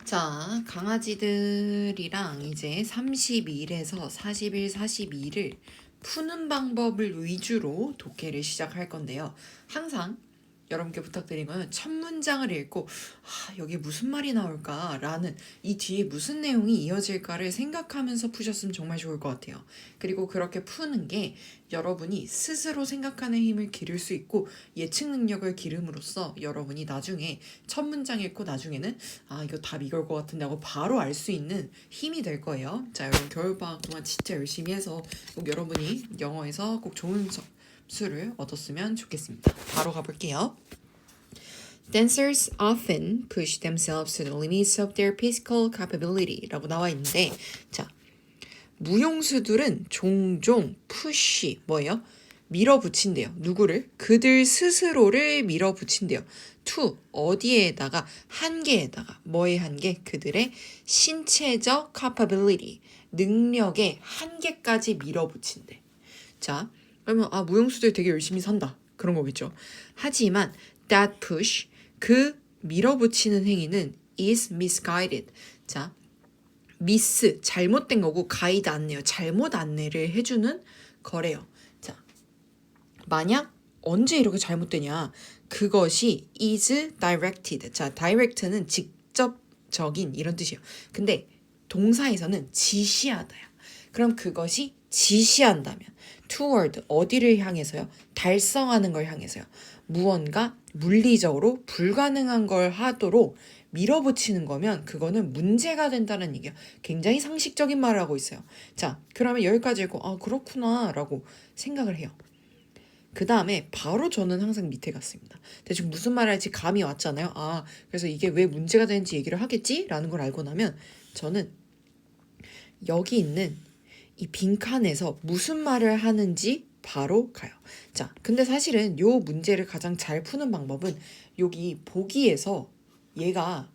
자, 강아지들이랑 이제 30일에서 40일, 42를 푸는 방법을 위주로 독해를 시작할 건데요. 항상 여러분께 부탁드린 거는 첫 문장을 읽고 여기 무슨 말이 나올까라는 이 뒤에 무슨 내용이 이어질까를 생각하면서 푸셨으면 정말 좋을 것 같아요. 그리고 그렇게 푸는 게 여러분이 스스로 생각하는 힘을 기를 수 있고 예측 능력을 기름으로써 여러분이 나중에 첫 문장 읽고 나중에는 이거 답 이걸 것 같은데 하고 바로 알 수 있는 힘이 될 거예요. 자, 여러분 겨울방학 동안 진짜 열심히 해서 꼭 여러분이 영어에서 꼭 좋은 수를 얻었으면 좋겠습니다. 바로 가볼게요. Dancers often push themselves to the limits of their physical capability 라고 나와 있는데, 자, 무용수들은 종종 push, 뭐예요? 밀어붙인대요. 누구를? 그들 스스로를 밀어붙인대요. to, 어디에다가, 한계에다가, 뭐의 한계? 그들의 신체적 capability, 능력의 한계까지 밀어붙인대. 자, 그러면 무용수들 되게 열심히 산다. 그런 거겠죠. 하지만 that push, 그 밀어붙이는 행위는 is misguided. 자, 미스, 잘못된 거고 가이드 안내요. 잘못 안내를 해주는 거래요. 자, 만약 언제 이렇게 잘못되냐? 그것이 is directed. 자, direct는 직접적인 이런 뜻이에요. 근데 동사에서는 지시하다요. 그럼 그것이 지시한다면 toward, 어디를 향해서요? 달성하는 걸 향해서요. 무언가 물리적으로 불가능한 걸 하도록 밀어붙이는 거면 그거는 문제가 된다는 얘기야. 굉장히 상식적인 말을 하고 있어요. 자, 그러면 여기까지 읽고 그렇구나 라고 생각을 해요. 그 다음에 바로 저는 항상 밑에 갔습니다. 대충 무슨 말 할지 감이 왔잖아요. 그래서 이게 왜 문제가 되는지 얘기를 하겠지? 라는 걸 알고 나면 저는 여기 있는 이 빈칸에서 무슨 말을 하는지 바로 가요. 자, 근데 사실은 요 문제를 가장 잘 푸는 방법은 여기 보기에서 얘가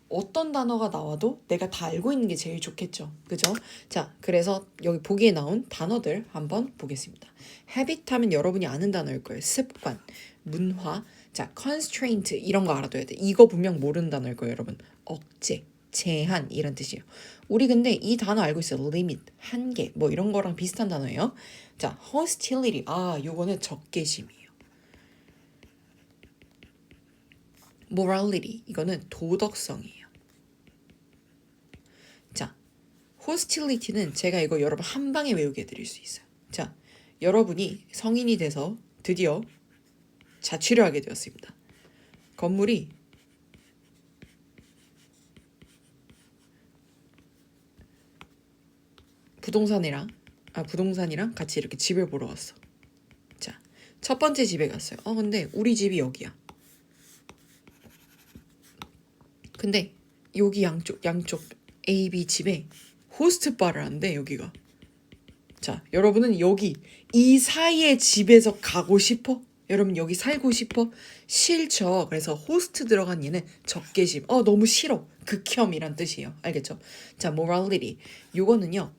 어떤 단어가 나와도 내가 다 알고 있는 게 제일 좋겠죠. 그죠? 자, 그래서 여기 보기에 나온 단어들 한번 보겠습니다. habit 하면 여러분이 아는 단어일 거예요. 습관, 문화, 자, constraint 이런 거 알아둬야 돼. 이거 분명 모르는 단어일 거예요, 여러분. 억제, 제한 이런 뜻이에요. 우리 근데 이 단어 알고 있어요. limit, 한계, 뭐 이런 거랑 비슷한 단어예요. 자, hostility, 요거는 적개심이에요. morality, 이거는 도덕성이에요. 자, hostility는 제가 이거 여러분 한 방에 외우게 해드릴 수 있어요. 자, 여러분이 성인이 돼서 드디어 자취를 하게 되었습니다. 건물이 부동산이랑 같이 이렇게 집을 보러 왔어. 자, 첫 번째 집에 갔어요. 근데 우리 집이 여기야. 근데 여기 양쪽 A, B 집에 호스트 바를 한대, 여기가. 자, 여러분은 여기 이 사이의 집에서 가고 싶어? 여러분 여기 살고 싶어? 싫죠. 그래서 호스트 들어간 얘는 적개심. 너무 싫어. 극혐이란 뜻이에요. 알겠죠? 자, morality. 요거는요.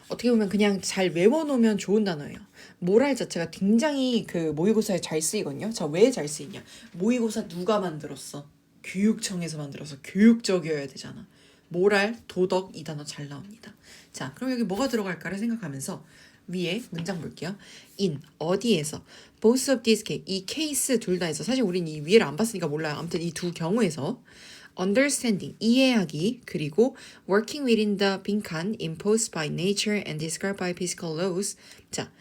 어떻게 보면 그냥 잘 외워놓으면 좋은 단어예요. 모랄 자체가 굉장히 그 모의고사에 잘 쓰이거든요. 자, 왜 잘 쓰이냐? 모의고사 누가 만들었어? 교육청에서 만들어서 교육적이어야 되잖아. 모랄, 도덕 이 단어 잘 나옵니다. 자, 그럼 여기 뭐가 들어갈까를 생각하면서 위에 문장 볼게요. in, 어디에서 both of these case, 이 케이스 둘 다에서 사실 우린 이 위를 안 봤으니까 몰라요. 아무튼 이 두 경우에서 understanding, 이해하기, 그리고 working within the 빈칸 imposed by nature and described by physical laws. 자,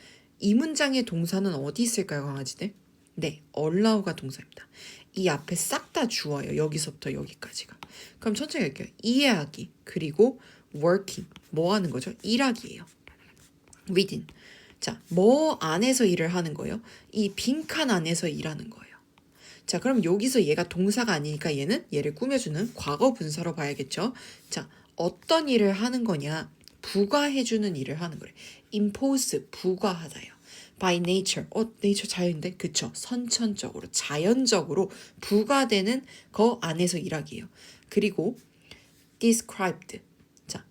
이 문장의 동사는 어디 있을까요, 강아지들? 네, allow가 동사입니다. 이 앞에 싹 다 주어요. 여기서부터 여기까지가. 그럼 천천히 할게요. 이해하기, 그리고 working, 뭐 하는 거죠? 일하기예요. within. 자, 뭐 안에서 일을 하는 거예요? 이 빈칸 안에서 일하는 거예요. 자, 그럼 여기서 얘가 동사가 아니니까 얘는 얘를 꾸며주는 과거 분사로 봐야겠죠. 자, 어떤 일을 하는 거냐? 부과해주는 일을 하는 거래. impose, 부과하다요. by nature, nature 자연인데? 그쵸. 선천적으로, 자연적으로 부과되는 거 안에서 일하기예요. 그리고 described. 자,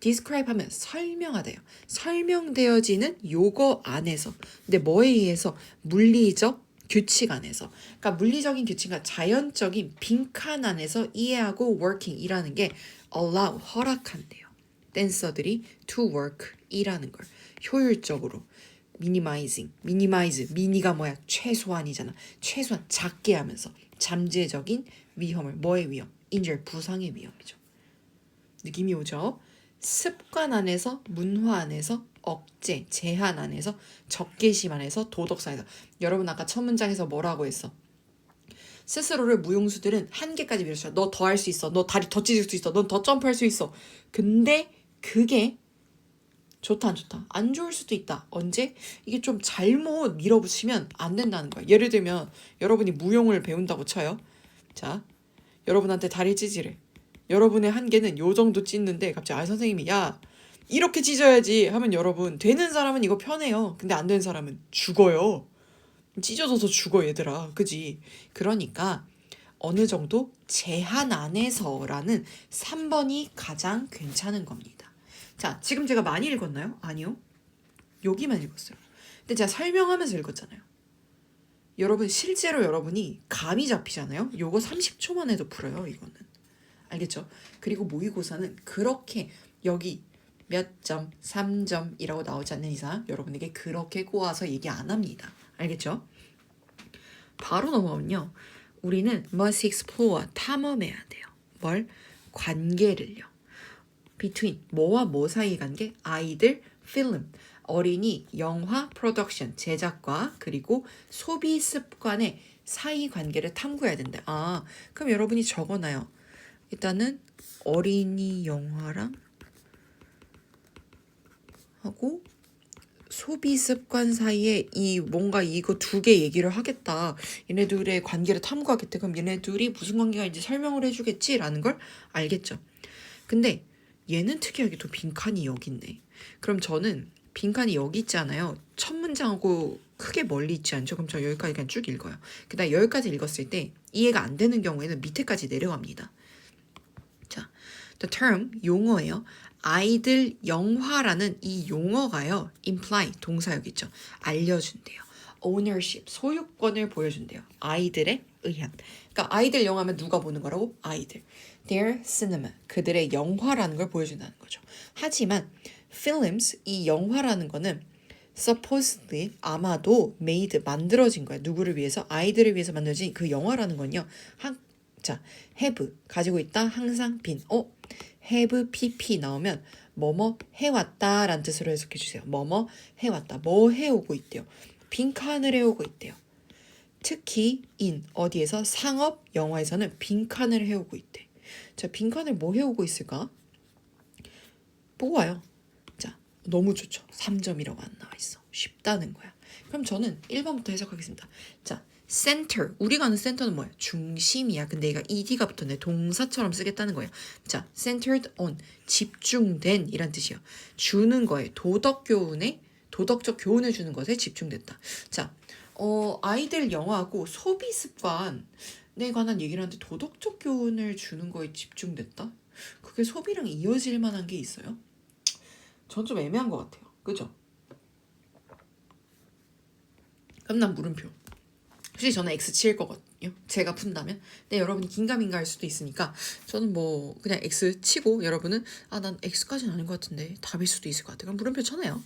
describe 하면 설명하다요. 설명되어지는 요거 안에서. 근데 뭐에 의해서? 물리적, 규칙 안에서. 그러니까 물리적인 규칙과 자연적인 빈칸 안에서 이해하고 working 이라는 게 allow 허락한대요. 댄서들이 to work 이라는 걸 효율적으로 minimize 미니가 뭐야? 최소한이잖아. 최소한 작게 하면서 잠재적인 위험을 뭐의 위험? injure 부상의 위험이죠. 느낌이 오죠? 습관 안에서 문화 안에서 억제, 제한 안에서 적개심 안에서 도덕사에서 여러분 아까 첫 문장에서 뭐라고 했어? 스스로를 무용수들은 한계까지 밀어줘. 너 더 할 수 있어. 너 다리 더 찢을 수 있어. 넌 더 점프할 수 있어. 근데 그게 좋다 안 좋다. 안 좋을 수도 있다. 언제? 이게 좀 잘못 밀어붙이면 안 된다는 거야. 예를 들면 여러분이 무용을 배운다고 쳐요. 자, 여러분한테 다리 찢으래. 여러분의 한계는 요 정도 찢는데 갑자기 선생님이 야 이렇게 찢어야지 하면 여러분 되는 사람은 이거 편해요. 근데 안 되는 사람은 죽어요. 찢어져서 죽어 얘들아. 그지? 그러니까 어느 정도 제한 안에서라는 3번이 가장 괜찮은 겁니다. 자, 지금 제가 많이 읽었나요? 아니요. 여기만 읽었어요. 근데 제가 설명하면서 읽었잖아요. 여러분 실제로 여러분이 감이 잡히잖아요. 요거 30초만 해도 풀어요. 이거는. 알겠죠? 그리고 모의고사는 그렇게 여기 몇 점, 3점이라고 나오지 않는 이상 여러분에게 그렇게 꼬아서 얘기 안 합니다. 알겠죠? 바로 넘어오면요. 우리는 must explore, 탐험해야 돼요. 뭘? 관계를요. between, 뭐와 뭐 사이 관계? 아이들, 필름, 어린이, 영화, 프로덕션, 제작과 그리고 소비 습관의 사이 관계를 탐구해야 된다. 아, 그럼 여러분이 적어놔요. 일단은 어린이 영화랑 하고 소비 습관 사이에 이 뭔가 이거 두 개 얘기를 하겠다. 얘네들의 관계를 탐구하겠다. 그럼 얘네들이 무슨 관계가 있는지 설명을 해주겠지라는 걸 알겠죠. 근데 얘는 특이하게도 빈칸이 여기 있네. 그럼 저는 빈칸이 여기 있지 않아요. 첫 문장하고 크게 멀리 있지 않죠. 그럼 저 여기까지 그냥 쭉 읽어요. 그다음 여기까지 읽었을 때 이해가 안 되는 경우에는 밑에까지 내려갑니다. 자, the term 용어예요. 아이들 영화라는 이 용어가요. imply 동사역이죠. 알려준대요. ownership 소유권을 보여준대요. 아이들에 의한. 그러니까 아이들 영화면 누가 보는 거라고? 아이들. their cinema 그들의 영화라는 걸 보여준다는 거죠. 하지만 films 이 영화라는 거는 supposedly 아마도 made 만들어진 거야. 누구를 위해서? 아이들을 위해서 만들어진 그 영화라는 건요. 자, have 가지고 있다 항상 빈. have pp 나오면 뭐뭐 해왔다 라는 뜻으로 해석해 주세요. 뭐뭐 해왔다. 뭐 해오고 있대요. 빈칸을 해오고 있대요. 특히 in 어디에서 상업 영화에서는 빈칸을 해오고 있대. 자, 빈칸을 뭐 해오고 있을까? 뽑아요. 자, 너무 좋죠. 3점이라고 안 나와 있어. 쉽다는 거야. 그럼 저는 1번부터 해석하겠습니다. 자, center. 우리가 아는 center는 뭐야? 중심이야. 근데 얘가 ed가 붙었네. 동사처럼 쓰겠다는 거예요. 자, centered on. 집중된 이란 뜻이에요. 주는 거에 도덕적 교훈을 주는 것에 집중됐다. 자, 아이들 영화하고 소비 습관에 관한 얘기를 하는데 도덕적 교훈을 주는 거에 집중됐다? 그게 소비랑 이어질 만한 게 있어요? 전 좀 애매한 것 같아요. 그죠? 그럼 난 물음표. 솔직히 저는 X 치일 거거든요. 제가 푼다면. 근데 여러분이 긴가민가 할 수도 있으니까 저는 뭐 그냥 X 치고 여러분은 난 X까지는 아닌 것 같은데 답일 수도 있을 것 같아요. 그럼 물음표 쳐내요.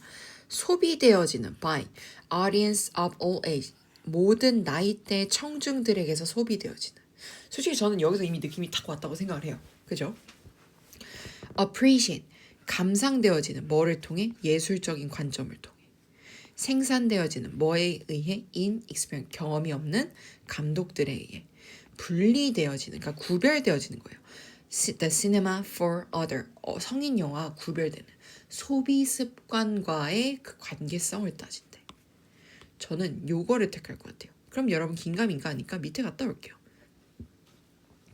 소비되어지는 by audience of all age 모든 나이대 청중들에게서 소비되어지는. 솔직히 저는 여기서 이미 느낌이 딱 왔다고 생각을 해요. 그죠? appreciate 감상되어지는 뭐를 통해? 예술적인 관점을 통해. 생산되어지는 뭐에 의해? in experience 경험이 없는 감독들에 의해. 분리되어지는 그러니까 구별되어지는 거예요. The cinema for other 성인 영화 구별되는 소비 습관과의 그 관계성을 따진대. 저는 요거를 택할 것 같아요. 그럼 여러분 긴가민가 하니까 밑에 갔다 올게요.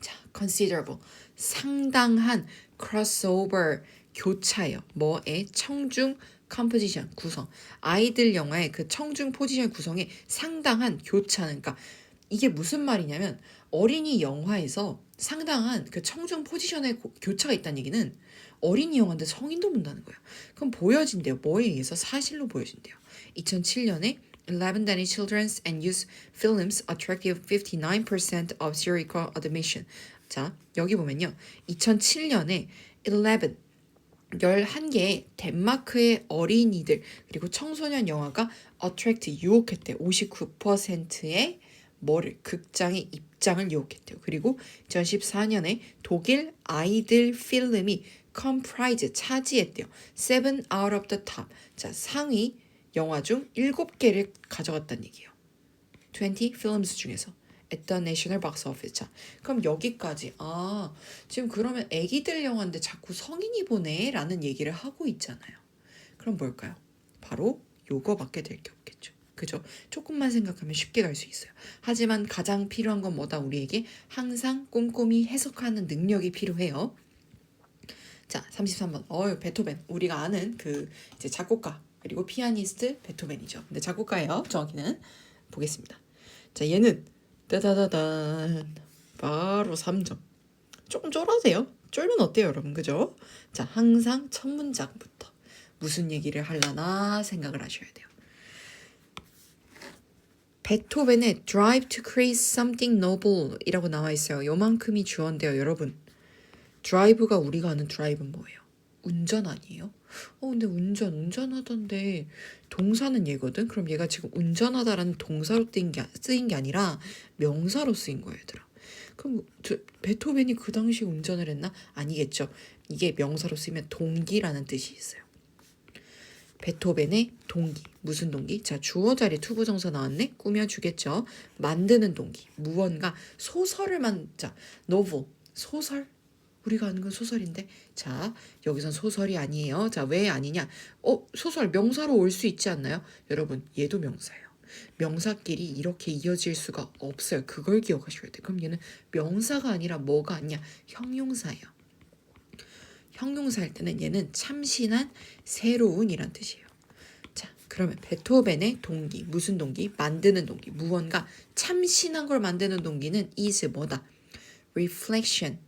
자, considerable 상당한 crossover 교차예요. 뭐의? 청중 컴포지션 구성. 아이들 영화의 그 청중 포지션 구성에 상당한 교차는 그러니까 이게 무슨 말이냐면 어린이 영화에서 상당한 그 청중 포지션의 교차가 있다는 얘기는 어린이 영화인데 성인도 본다는 거야. 그럼 보여진대요. 뭐에 의해서? 사실로 보여진대요. 2007년에 11 Danish children's and youth films attracted 59% of theatrical admission. 자, 여기 보면요. 2007년에 11개의 덴마크의 어린이들 그리고 청소년 영화가 attract 유혹했대. 59%의 뭐를 극장의 입장을 유혹했대요. 그리고 2014년에 독일 아이들 필름이 comprise 차지했대요. 7 out of the top. 자, 상위 영화 중 7개를 가져갔다는 얘기예요. 20 films 중에서 at the national box office. 자, 그럼 여기까지 지금 그러면 애기들 영화인데 자꾸 성인이 보네 라는 얘기를 하고 있잖아요. 그럼 뭘까요? 바로 요거밖에 될 게 없겠죠. 그죠? 조금만 생각하면 쉽게 갈 수 있어요. 하지만 가장 필요한 건 뭐다? 우리에게 항상 꼼꼼히 해석하는 능력이 필요해요. 자, 33번. 베토벤. 우리가 아는 그 이제 작곡가 그리고 피아니스트 베토벤이죠. 근데 작곡가예요. 정확히는 보겠습니다. 자, 얘는 따다다단 바로 3점. 조금 쫄아세요. 쫄면 어때요, 여러분? 그죠? 자, 항상 첫 문장부터 무슨 얘기를 하려나 생각을 하셔야 돼요. 베토벤의 Drive to create something noble 이라고 나와 있어요. 요만큼이 주어인데요, 여러분. 드라이브가 우리가 아는 드라이브는 뭐예요? 운전 아니에요? 근데 운전하던데 동사는 얘거든? 그럼 얘가 지금 운전하다라는 동사로 쓰인 게 아니라 명사로 쓰인 거예요, 얘들아. 그럼 베토벤이 그 당시 운전을 했나? 아니겠죠. 이게 명사로 쓰이면 동기라는 뜻이 있어요. 베토벤의 동기. 무슨 동기? 자, 주어 자리에 투부정사 나왔네? 꾸며주겠죠. 만드는 동기. 무언가 소설을 자, novel. 소설. 우리가 아는 건 소설인데. 자, 여기선 소설이 아니에요. 자, 왜 아니냐? 소설 명사로 올 수 있지 않나요? 여러분, 얘도 명사예요. 명사끼리 이렇게 이어질 수가 없어요. 그걸 기억하셔야 돼요. 그럼 얘는 명사가 아니라 뭐가 아니야? 형용사예요. 형용사일 때는 얘는 참신한, 새로운이란 뜻이에요. 자, 그러면 베토벤의 동기, 무슨 동기? 만드는 동기, 무언가 참신한 걸 만드는 동기는 is 뭐다? reflection,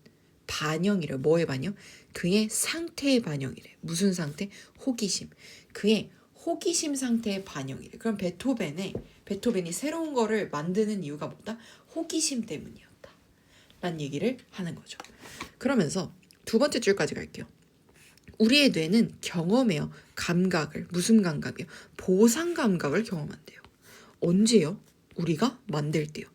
반영이래. 뭐의 반영? 그의 상태의 반영이래. 무슨 상태? 호기심. 그의 호기심 상태의 반영이래. 그럼 베토벤이 새로운 거를 만드는 이유가 뭐다? 호기심 때문이었다. 라는 얘기를 하는 거죠. 그러면서 두 번째 줄까지 갈게요. 우리의 뇌는 경험해요. 감각을. 무슨 감각이요? 보상 감각을 경험한대요. 언제요? 우리가 만들 때요.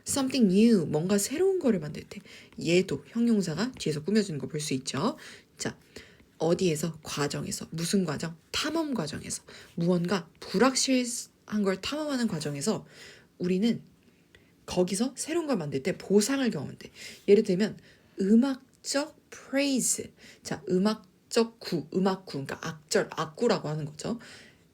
something new, 뭔가 새로운 거를 만들 때. 얘도 형용사가 뒤에서 꾸며주는 거 볼 수 있죠. 자, 어디에서? 과정에서. 무슨 과정? 탐험 과정에서. 무언가 불확실한 걸 탐험하는 과정에서 우리는 거기서 새로운 걸 만들 때 보상을 경험한대. 예를 들면 음악적 praise. 자, 음악적 음악구, 그러니까 악절, 악구라고 하는 거죠.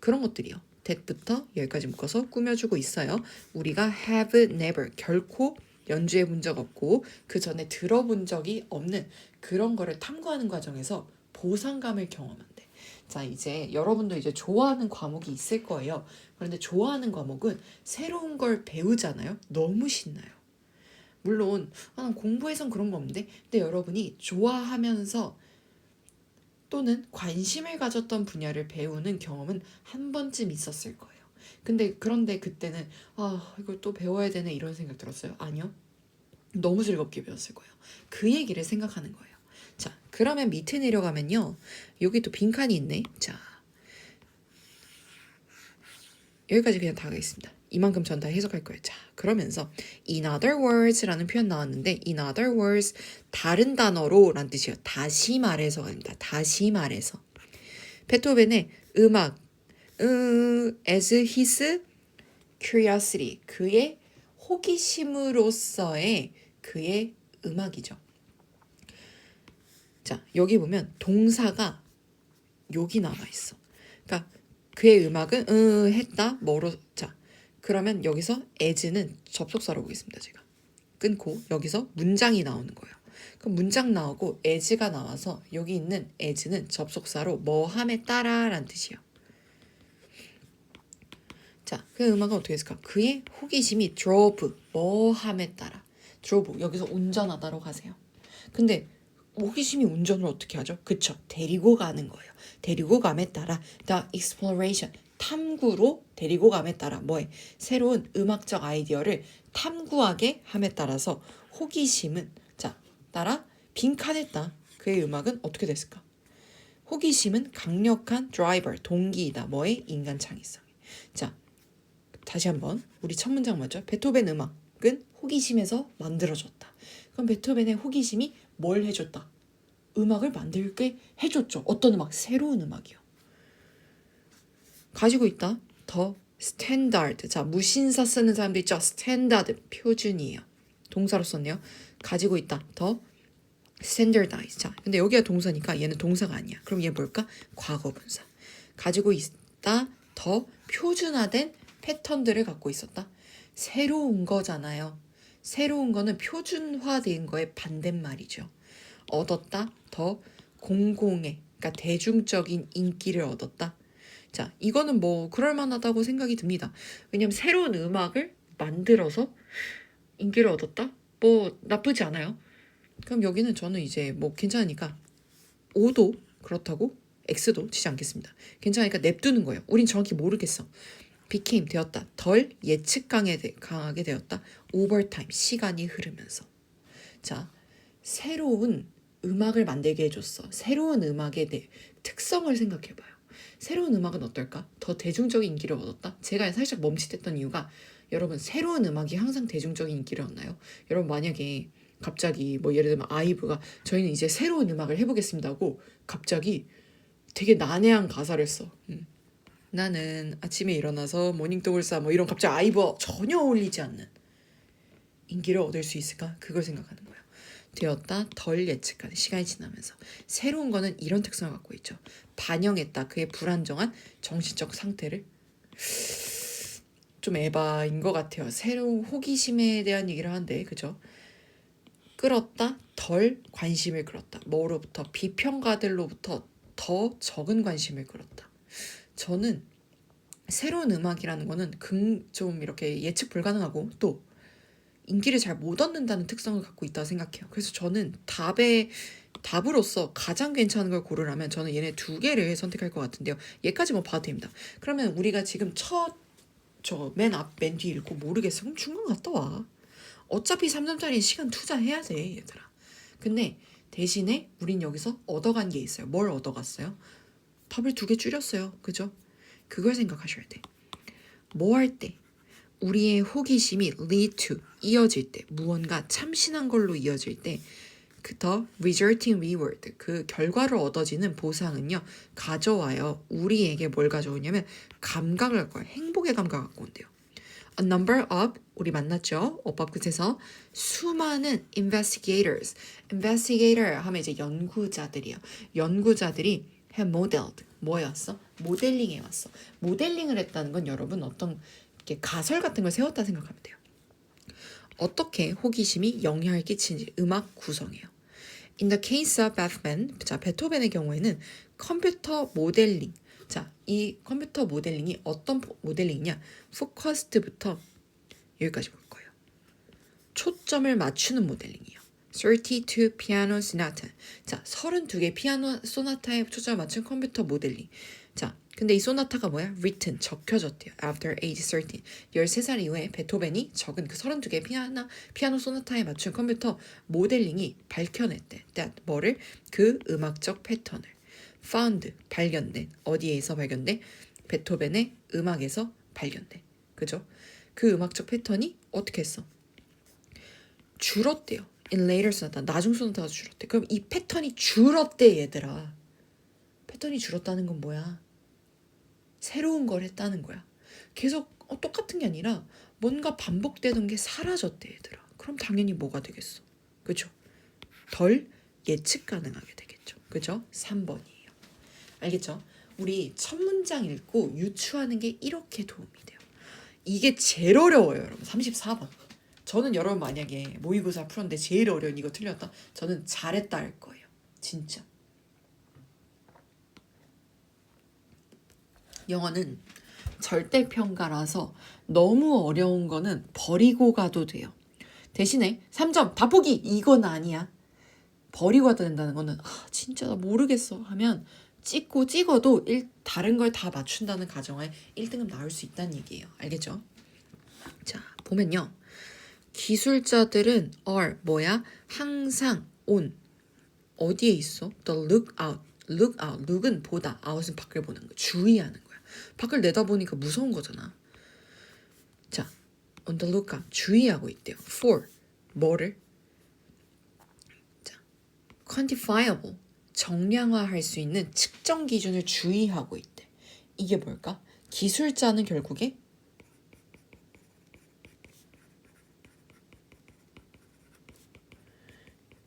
그런 것들이요. that부터 여기까지 묶어서 꾸며주고 있어요. 우리가 have never, 결코 연주해 본 적 없고 그 전에 들어본 적이 없는 그런 거를 탐구하는 과정에서 보상감을 경험한대. 자, 이제 여러분도 이제 좋아하는 과목이 있을 거예요. 그런데 좋아하는 과목은 새로운 걸 배우잖아요. 너무 신나요. 물론 난 공부에선 그런 거 없는데, 근데 여러분이 좋아하면서 또는 관심을 가졌던 분야를 배우는 경험은 한 번쯤 있었을 거예요. 그런데 그때는 이걸 또 배워야 되네 이런 생각 들었어요? 아니요. 너무 즐겁게 배웠을 거예요. 그 얘기를 생각하는 거예요. 자, 그러면 밑에 내려가면요. 여기 또 빈칸이 있네. 자, 여기까지 그냥 다 가겠습니다. 이만큼 전 다 해석할 거예요. 자, 그러면서 in other words라는 표현 나왔는데 in other words, 다른 단어로 라는 뜻이에요. 다시 말해서가 아닙니다. 다시 말해서. 베토벤의 음악, as his curiosity, 그의 호기심으로서의 그의 음악이죠. 자, 여기 보면 동사가 여기 나와 있어. 그러니까 그의 음악은 했다 뭐로. 자, 그러면 여기서 as는 접속사로 보겠습니다. 제가 끊고 여기서 문장이 나오는 거예요. 그럼 문장 나오고 as가 나와서 여기 있는 as는 접속사로 뭐함에 따라라는 뜻이에요. 자, 그 음악은 어떻게 했을까? 그의 호기심이 drove, 뭐함에 따라. drove, 여기서 운전하다로 가세요. 근데 호기심이 운전을 어떻게 하죠? 그쵸, 데리고 가는 거예요. 데리고 감에 따라 the exploration, 탐구로 데리고 감에 따라 뭐해? 새로운 음악적 아이디어를 탐구하게 함에 따라서 호기심은 자 따라 빈칸했다. 그의 음악은 어떻게 됐을까? 호기심은 강력한 드라이버, 동기이다. 뭐의? 인간 창의성. 자, 다시 한번 우리 첫 문장 맞죠? 베토벤 음악은 호기심에서 만들어졌다. 그럼 베토벤의 호기심이 뭘 해줬다? 음악을 만들게 해줬죠. 어떤 음악? 새로운 음악이요. 가지고 있다. 더 스탠다드. 자, 무신사 쓰는 사람도 있죠. 스탠다드, 표준이에요. 동사로 썼네요. 가지고 있다. 더 standardize. 자, 근데 여기가 동사니까 얘는 동사가 아니야. 그럼 얘 뭘까? 과거분사. 가지고 있다. 더 표준화된 패턴들을 갖고 있었다. 새로운 거잖아요. 새로운 거는 표준화된 거의 반대말이죠. 얻었다. 더 공공의, 그러니까 대중적인 인기를 얻었다. 자, 이거는 뭐 그럴만하다고 생각이 듭니다. 왜냐면 새로운 음악을 만들어서 인기를 얻었다? 뭐 나쁘지 않아요. 그럼 여기는 저는 이제 뭐 괜찮으니까 O도 그렇다고 X도 치지 않겠습니다. 괜찮으니까 냅두는 거예요. 우린 정확히 모르겠어. became 되었다. 덜 예측 강하게 되었다. over time 시간이 흐르면서. 자, 새로운 음악을 만들게 해줬어. 새로운 음악의 특성을 생각해봐요. 새로운 음악은 어떨까? 더 대중적인 인기를 얻었다. 제가 살짝 멈칫했던 이유가 여러분 새로운 음악이 항상 대중적인 인기를 얻나요? 여러분 만약에 갑자기 뭐 예를 들면 아이브가 저희는 이제 새로운 음악을 해보겠습니다 하고 갑자기 되게 난해한 가사를 써. 나는 아침에 일어나서 모닝떡을 싸 뭐 이런 갑자기 아이브와 전혀 어울리지 않는 인기를 얻을 수 있을까? 그걸 생각하는 거예요. 되었다. 덜 예측하는 시간이 지나면서. 새로운 거는 이런 특성을 갖고 있죠. 반영했다. 그의 불안정한 정신적 상태를. 좀 에바인 것 같아요. 새로운 호기심에 대한 얘기를 하는데 그죠? 끌었다. 덜 관심을 끌었다. 뭐로부터? 비평가들로부터 더 적은 관심을 끌었다. 저는 새로운 음악이라는 거는 좀 이렇게 예측 불가능하고 또 인기를 잘 못 얻는다는 특성을 갖고 있다고 생각해요. 그래서 저는 답으로서 가장 괜찮은 걸 고르라면 저는 얘네 두 개를 선택할 것 같은데요. 얘까지 뭐 봐도 됩니다. 그러면 우리가 지금 맨 뒤 읽고 모르겠어. 그럼 중간 갔다 와. 어차피 3점짜리 시간 투자해야 돼, 얘들아. 근데 대신에 우린 여기서 얻어간 게 있어요. 뭘 얻어갔어요? 답을 2개 줄였어요. 그죠? 그걸 생각하셔야 돼. 뭐 할 때? 우리의 호기심이 lead to, 이어질 때, 무언가 참신한 걸로 이어질 때, 더 resulting reward, 그 결과를 얻어지는 보상은요, 가져와요. 우리에게 뭘 가져오냐면 감각을 갖고 와요. 행복의 감각을 갖고 온대요. A number of, 우리 만났죠? 어법 끝에서 수많은 investigators. investigator 하면 이제 연구자들이요. 연구자들이 have modeled. 뭐였어? 모델링 해왔어. 모델링을 했다는 건 여러분 어떤 가설 같은 걸 세웠다 생각하면 돼요. 어떻게 호기심이 영향을 끼치는지 음악 구성이에요. In the case of Beethoven, 자, 베토벤의 경우에는 컴퓨터 모델링. 자, 이 컴퓨터 모델링이 어떤 모델링이냐? 포커스트부터 여기까지 볼 거예요. 초점을 맞추는 모델링이에요. 32 피아노 소나타. 자, 32개 피아노 소나타에 초점을 맞춘 컴퓨터 모델링. 자, 근데 이 소나타가 뭐야? written, 적혀졌대요. After age 13. 13살 이후에 베토벤이 적은 그 32개 피아노 소나타에 맞춘 컴퓨터 모델링이 밝혀냈대. That, 뭐를? 그 음악적 패턴을. found, 발견된. 어디에서 발견돼? 베토벤의 음악에서 발견돼. 그죠? 그 음악적 패턴이 어떻게 했어? 줄었대요. In later sonata, 나중 소나타가 줄었대. 그럼 이 패턴이 줄었대, 얘들아. 패턴이 줄었다는 건 뭐야? 새로운 걸 했다는 거야. 계속 똑같은 게 아니라 뭔가 반복되던 게 사라졌대, 얘들아. 그럼 당연히 뭐가 되겠어? 그죠? 덜 예측 가능하게 되겠죠. 그죠? 3번이에요. 알겠죠? 우리 첫 문장 읽고 유추하는 게 이렇게 도움이 돼요. 이게 제일 어려워요, 여러분. 34번. 저는 여러분 만약에 모의고사 풀었는데 제일 어려운 이거 틀렸다? 저는 잘했다 할 거예요. 진짜. 영어는 절대평가라서 너무 어려운 거는 버리고 가도 돼요. 대신에 3점 다 포기 이건 아니야. 버리고 가도 된다는 거는 진짜 나 모르겠어 하면 찍어도 다른 걸 다 맞춘다는 가정하에 1등급 나올 수 있다는 얘기예요. 알겠죠? 자, 보면요. 기술자들은 are 뭐야? 항상 on. 어디에 있어? The look out. look out. look은 보다. out은 밖을 보는 거. 주의하는 거야. 밖을 내다보니까 무서운 거잖아. 자, on the lookout. 주의하고 있대요. for. 뭐를? 자, quantifiable. 정량화할 수 있는 측정 기준을 주의하고 있대. 이게 뭘까? 기술자는 결국에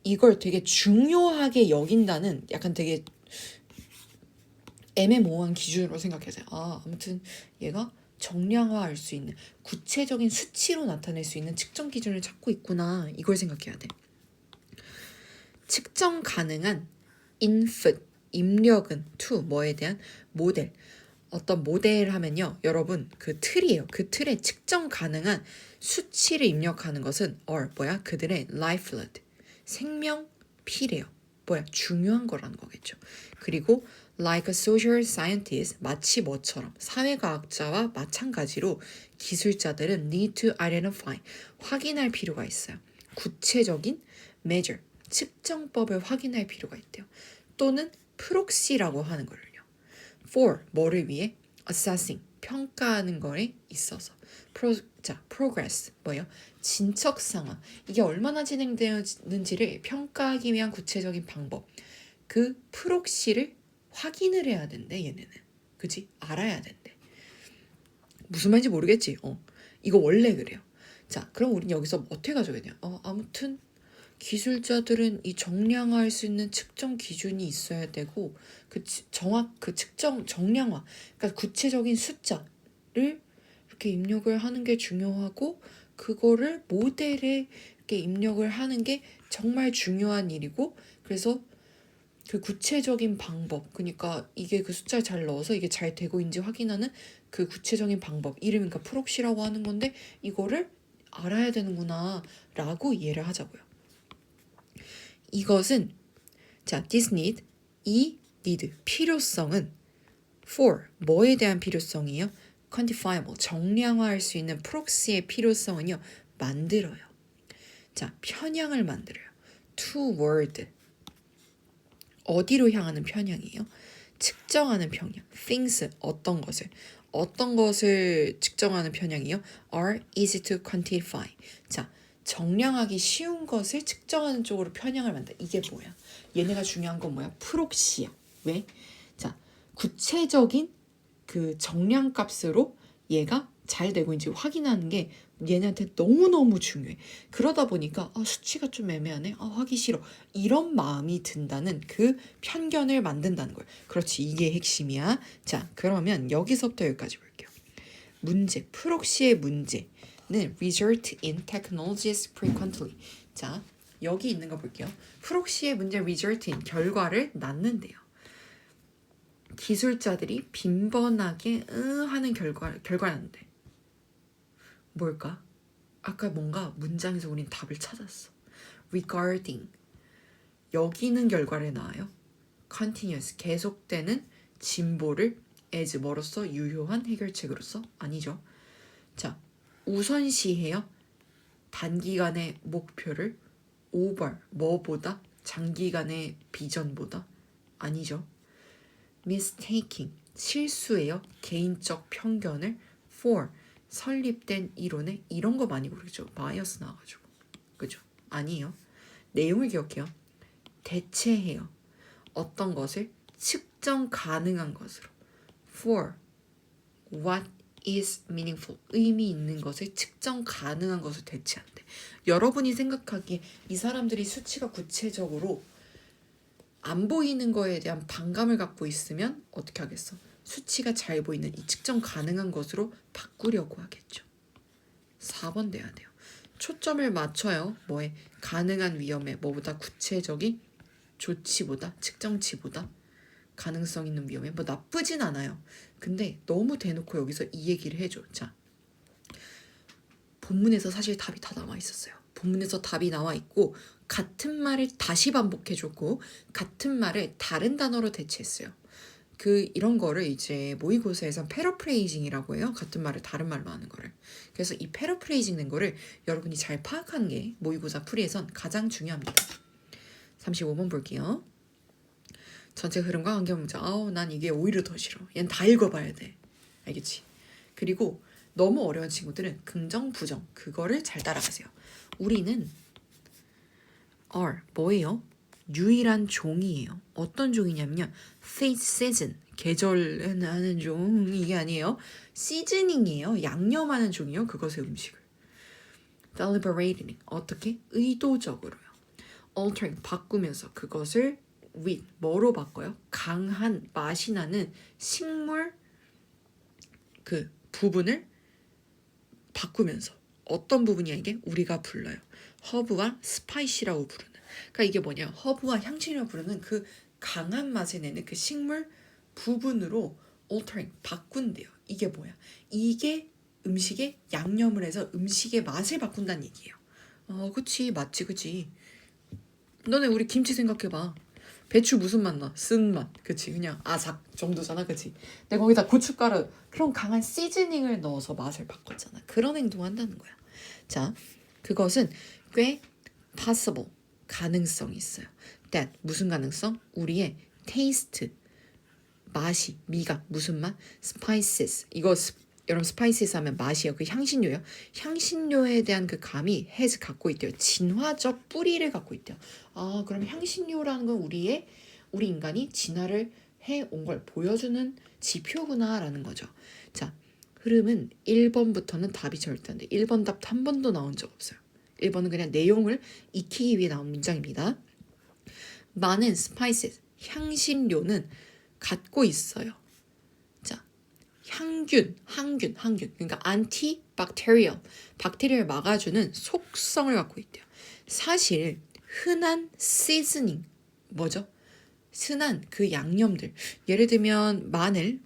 이걸 되게 중요하게 여긴다는 약간 되게 애매모호한 기준으로 생각해서 아무튼 얘가 정량화할 수 있는 구체적인 수치로 나타낼 수 있는 측정 기준을 찾고 있구나. 이걸 생각해야 돼. 측정 가능한 input, 입력은 to 뭐에 대한 모델. 어떤 모델 하면요. 여러분 그 틀이에요. 그 틀에 측정 가능한 수치를 입력하는 것은 뭐야? 그들의 lifeblood. 생명피래요. 뭐야? 중요한 거라는 거겠죠. 그리고 like a social scientist, 마치 뭐처럼 사회과학자와 마찬가지로 기술자들은 need to identify, 확인할 필요가 있어요. 구체적인 measure, 측정법을 확인할 필요가 있대요. 또는 proxy라고 하는 거를요. for, 뭐를 위해? assessing, 평가하는 거에 있어서. progress, 뭐예요? 진척 상황. 이게 얼마나 진행되었는지를 평가하기 위한 구체적인 방법. 그 프록시를 확인을 해야 된대, 얘네는. 그치? 알아야 된대. 무슨 말인지 모르겠지? 이거 원래 그래요. 자, 그럼 우린 여기서 어떻게 가져야 돼요? 아무튼 기술자들은 이 정량화할 수 있는 측정 기준이 있어야 되고 그 측정 정량화, 그러니까 구체적인 숫자를 이렇게 입력을 하는 게 중요하고 그거를 모델에 이렇게 입력을 하는 게 정말 중요한 일이고 그래서 그 구체적인 방법, 그러니까 이게 그 숫자를 잘 넣어서 이게 잘 되고 있는지 확인하는 그 구체적인 방법, 이름이 그러니까 프록시라고 하는 건데 이거를 알아야 되는구나 라고 이해를 하자고요. 이것은 자, this need, 이 need, 필요성은 for, 뭐에 대한 필요성이에요? quantifiable, 정량화할 수 있는 프록시의 필요성은요, 만들어요. 자, 편향을 만들어요. toward, 어디로 향하는 편향이에요? 측정하는 편향. things, 어떤 것을 측정하는 편향이요? are easy to quantify. 자, 정량하기 쉬운 것을 측정하는 쪽으로 편향을 만든다. 이게 뭐야? 얘네가 중요한 건 뭐야? 프록시야. 왜? 자, 구체적인 그 정량값으로 얘가 잘 되고 있는지 확인하는 게 얘네한테 너무너무 중요해. 그러다 보니까 수치가 좀 애매하네. 하기 싫어. 이런 마음이 든다는 그 편견을 만든다는 거예요. 그렇지. 이게 핵심이야. 자, 그러면 여기서부터 여기까지 볼게요. 문제, 프록시의 문제는 result in technologies frequently. 자, 여기 있는 거 볼게요. 프록시의 문제 result in, 결과를 낳는데요. 기술자들이 빈번하게 하는 결과였는데 뭘까? 아까 뭔가 문장에서 우린 답을 찾았어. regarding, 여기는 결과를 낳아요. continuous, 계속되는 진보를 as 뭐로서? 유효한 해결책으로서? 아니죠. 자, 우선시해요. 단기간의 목표를 over, 뭐보다? 장기간의 비전보다? 아니죠. mistaking, 실수예요. 개인적 편견을 for, 설립된 이론에 이런 거 많이 모르겠죠. 바이어스 나와가지고. 그죠? 아니에요. 내용을 기억해요. 대체해요. 어떤 것을? 측정 가능한 것으로. for, what is meaningful, 의미 있는 것을 측정 가능한 것을 대체한대. 여러분이 생각하기에 이 사람들이 수치가 구체적으로 안 보이는 거에 대한 반감을 갖고 있으면 어떻게 하겠어? 수치가 잘 보이는 이 측정 가능한 것으로 바꾸려고 하겠죠. 4번 돼야 돼요. 초점을 맞춰요. 뭐에? 가능한 위험에. 뭐보다? 구체적인 조치보다, 측정치보다 가능성 있는 위험에. 뭐 나쁘진 않아요. 근데 너무 대놓고 여기서 이 얘기를 해줘. 자, 본문에서 사실 답이 다 나와 있었어요. 본문에서 답이 나와 있고 같은 말을 다시 반복해줬고 같은 말을 다른 단어로 대체했어요. 이런 거를 이제 모의고사에선 패러프레이징이라고 해요. 같은 말을 다른 말로 하는 거를. 그래서 이 패러프레이징 된 거를 여러분이 잘 파악하는 게 모의고사 풀이에선 가장 중요합니다. 35번 볼게요. 전체 흐름과 관계 문제. 난 이게 오히려 더 싫어. 얘는 다 읽어봐야 돼. 알겠지? 그리고 너무 어려운 친구들은 긍정, 부정 그거를 잘 따라가세요. 우리는 are 뭐예요? 유일한 종이에요. 어떤 종이냐면요. season 계절하는 종 이게 아니에요. 시즈닝이에요. 양념하는 종이요. 그것의 음식을. deliberating 어떻게? 의도적으로요. altering 바꾸면서 그것을 with 뭐로 바꿔요? 강한 맛이 나는 식물 그 부분을 바꾸면서 어떤 부분이야 이게? 우리가 불러요. 허브와 스파이시라고 부르는. 그러니까 이게 뭐냐? 허브와 향신료 부르는 그 강한 맛을 내는 그 식물 부분으로 altering 바꾼대요. 이게 뭐야? 이게 음식에 양념을 해서 음식의 맛을 바꾼다는 얘기예요. 그치 맞지 그치. 너네 우리 김치 생각해봐. 배추 무슨 맛 나? 쓴맛. 그치 그냥 아삭 정도잖아 그치. 근데 거기다 고춧가루 그런 강한 시즈닝을 넣어서 맛을 바꿨잖아. 그런 행동을 한다는 거야. 자 그것은 꽤 possible 가능성이 있어요. that 무슨 가능성? 우리의 taste 맛이 미각 무슨 맛? spices 이거 여러분 spices 하면 맛이요. 그 향신료요. 향신료에 대한 그 감이 has 갖고 있대요. 진화적 뿌리를 갖고 있대요. 그럼 향신료라는 건 우리 인간이 진화를 해온 걸 보여주는 지표구나라는 거죠. 자, 흐름은 1번부터는 답이 절대 안 돼. 1번 답 한 번도 나온 적 없어요. 1번은 그냥 내용을 익히기 위해 나온 문장입니다. 많은 spices, 향신료는 갖고 있어요. 자, 항균. 그러니까 antibacterial, 박테리아를 막아주는 속성을 갖고 있대요. 사실 흔한 seasoning, 뭐죠? 흔한 그 양념들. 예를 들면 마늘,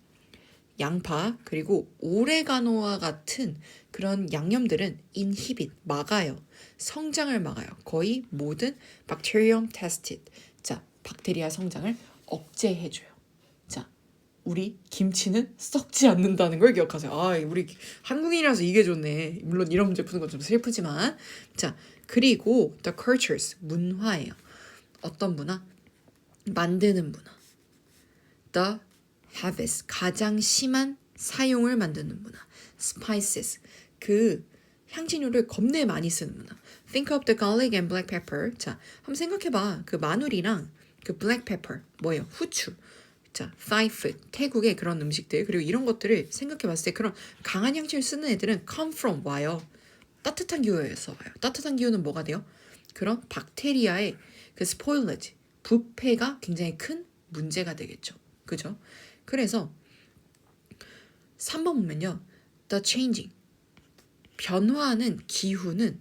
양파, 그리고 오레가노와 같은 그런 양념들은 inhibit, 막아요. 성장을 막아요. 거의 모든 bacterium tested. 자, 박테리아 성장을 억제해줘요. 자, 우리 김치는 썩지 않는다는 걸 기억하세요. 우리 한국인이라서 이게 좋네. 물론 이런 문제 푸는 건 좀 슬프지만. 자, 그리고 the cultures, 문화예요. 어떤 문화? 만드는 문화. the habits, 가장 심한 사용을 만드는 문화. spices, 그 향신료를 겁내 많이 쓰는 문화. think of the garlic and black pepper. 자, 한번 생각해봐. 그 마늘이랑 그 black pepper, 뭐예요? 후추. 자, Thai food, 태국의 그런 음식들. 그리고 이런 것들을 생각해봤을 때 그런 강한 향신료 쓰는 애들은 come from, 와요. 따뜻한 기후에서 와요. 따뜻한 기후는 뭐가 돼요? 그런 박테리아의 그 스포일러지, 부패가 굉장히 큰 문제가 되겠죠. 그죠? 그래서 3번 보면요. The changing, 변화하는 기후는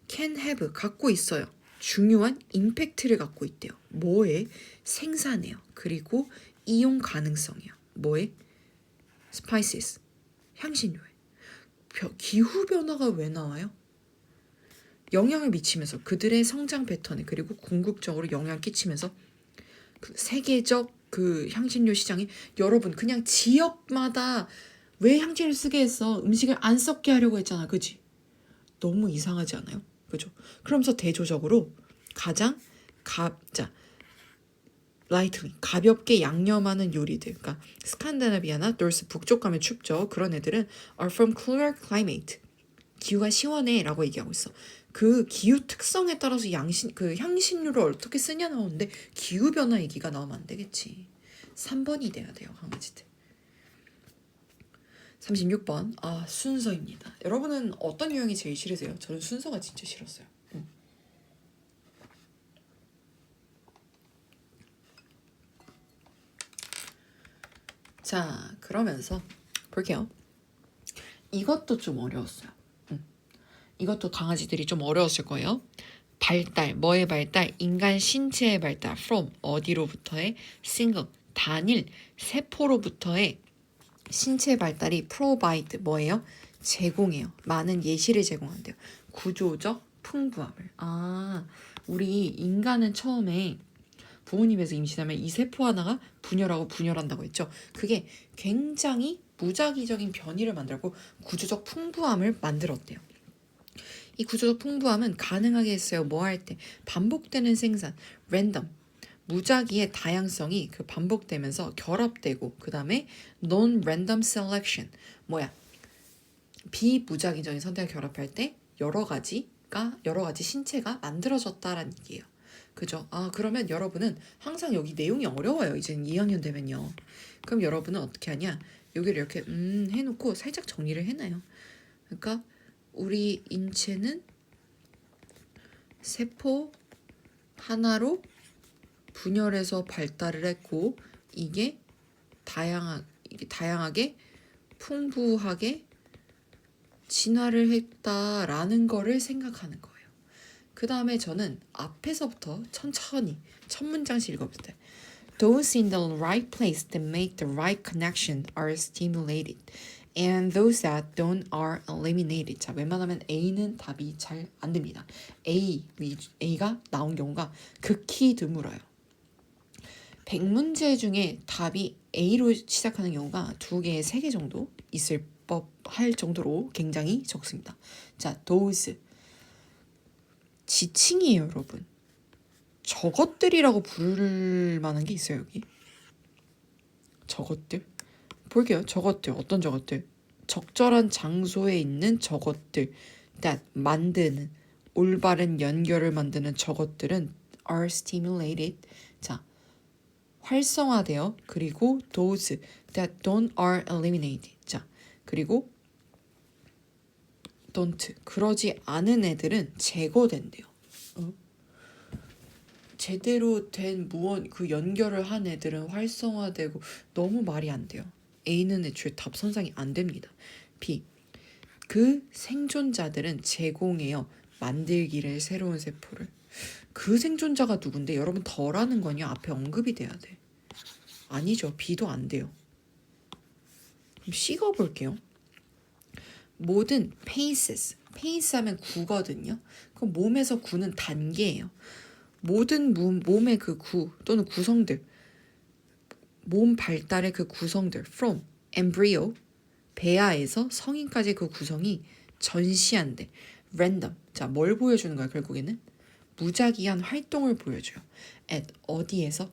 can have, 갖고 있어요. 중요한 임팩트를 갖고 있대요. 뭐에? 생산해요. 그리고 이용 가능성이요. 뭐에? spices, 향신료에. 기후 변화가 왜 나와요? 영향을 미치면서 그들의 성장 패턴에 그리고 궁극적으로 영향을 끼치면서 그 세계적 그 향신료 시장이 여러분 그냥 지역마다 왜 향신료 쓰게 했어? 음식을 안 썩게 하려고 했잖아. 그지? 너무 이상하지 않아요? 그죠? 그러면서 대조적으로 가장 lightly, 가볍게 양념하는 요리들, 그러니까 스칸디나비아나 노스 북쪽 가면 춥죠. 그런 애들은 are from cooler climate, 기후가 시원해 라고 얘기하고 있어. 그 기후 특성에 따라서 그 향신료를 어떻게 쓰냐 나오는데 기후변화 얘기가 나오면 안 되겠지. 3번이 돼야 돼요. 강아지들. 36번. 순서입니다. 여러분은 어떤 유형이 제일 싫으세요? 저는 순서가 진짜 싫었어요. 자, 그러면서 볼게요. 이것도 좀 어려웠어요. 이것도 강아지들이 좀 어려웠을 거예요. 발달, 뭐의 발달? 인간 신체의 발달. from, 어디로부터의? single, 단일, 세포로부터의 신체 발달이 provide, 뭐예요? 제공해요. 많은 예시를 제공한대요. 구조적 풍부함을. 우리 인간은 처음에 부모님에서 임신하면 이 세포 하나가 분열하고 분열한다고 했죠. 그게 굉장히 무작위적인 변이를 만들고 구조적 풍부함을 만들었대요. 이 구조적 풍부함은 가능하게 했어요. 뭐 할 때? 반복되는 생산, 랜덤, 무작위의 다양성이 그 반복되면서 결합되고 그 다음에 non-random selection, 뭐야? 비무작위적인 선택을 결합할 때 여러 가지 신체가 만들어졌다라는 얘기예요. 그죠? 그러면 여러분은 항상 여기 내용이 어려워요. 이제 2학년 되면요. 그럼 여러분은 어떻게 하냐? 여기를 이렇게 해놓고 살짝 정리를 해놔요. 그러니까 우리 인체는 세포 하나로 분열해서 발달을 했고 이게 다양하게 풍부하게 진화를 했다라는 거를 생각하는 거예요. 그 다음에 저는 앞에서부터 천천히 첫 문장씩 읽어볼 때 Those in the right place that make the right connection are stimulated and those that don't are eliminated. 자, 웬만하면 A는 답이 잘 안 됩니다. A가 나온 경우가 극히 드물어요. 100문제 중에 답이 A로 시작하는 경우가 2개, 3개 정도 있을 법할 정도로 굉장히 적습니다. 자, those 지칭이에요, 여러분. 저것들이라고 부를 만한 게 있어요, 여기. 저것들. 볼게요. 저것들. 어떤 저것들? 적절한 장소에 있는 저것들. that 만드는 올바른 연결을 만드는 저것들은 are stimulated. 자, 활성화되어 그리고 those that don't are eliminated. 자, 그리고 don't 그러지 않은 애들은 제거된대요. 제대로 된 그 연결을 한 애들은 활성화되고 너무 말이 안 돼요. A는 애초에 답 선상이 안 됩니다. B 그 생존자들은 제공해요. 만들기를 새로운 세포를. 그 생존자가 누군데? 여러분 더라는 건요 앞에 언급이 돼야 돼. 아니죠. B도 안 돼요. 그럼 C가 볼게요. 모든 paces 하면 구거든요. 그럼 몸에서 구는 단계예요. 모든 몸의 그 구 또는 구성들, 몸 발달의 그 구성들 from embryo 배아에서 성인까지 그 구성이 전시한대. random. 자, 뭘 보여주는 거야 결국에는? 무작위한 활동을 보여줘요. at 어디에서?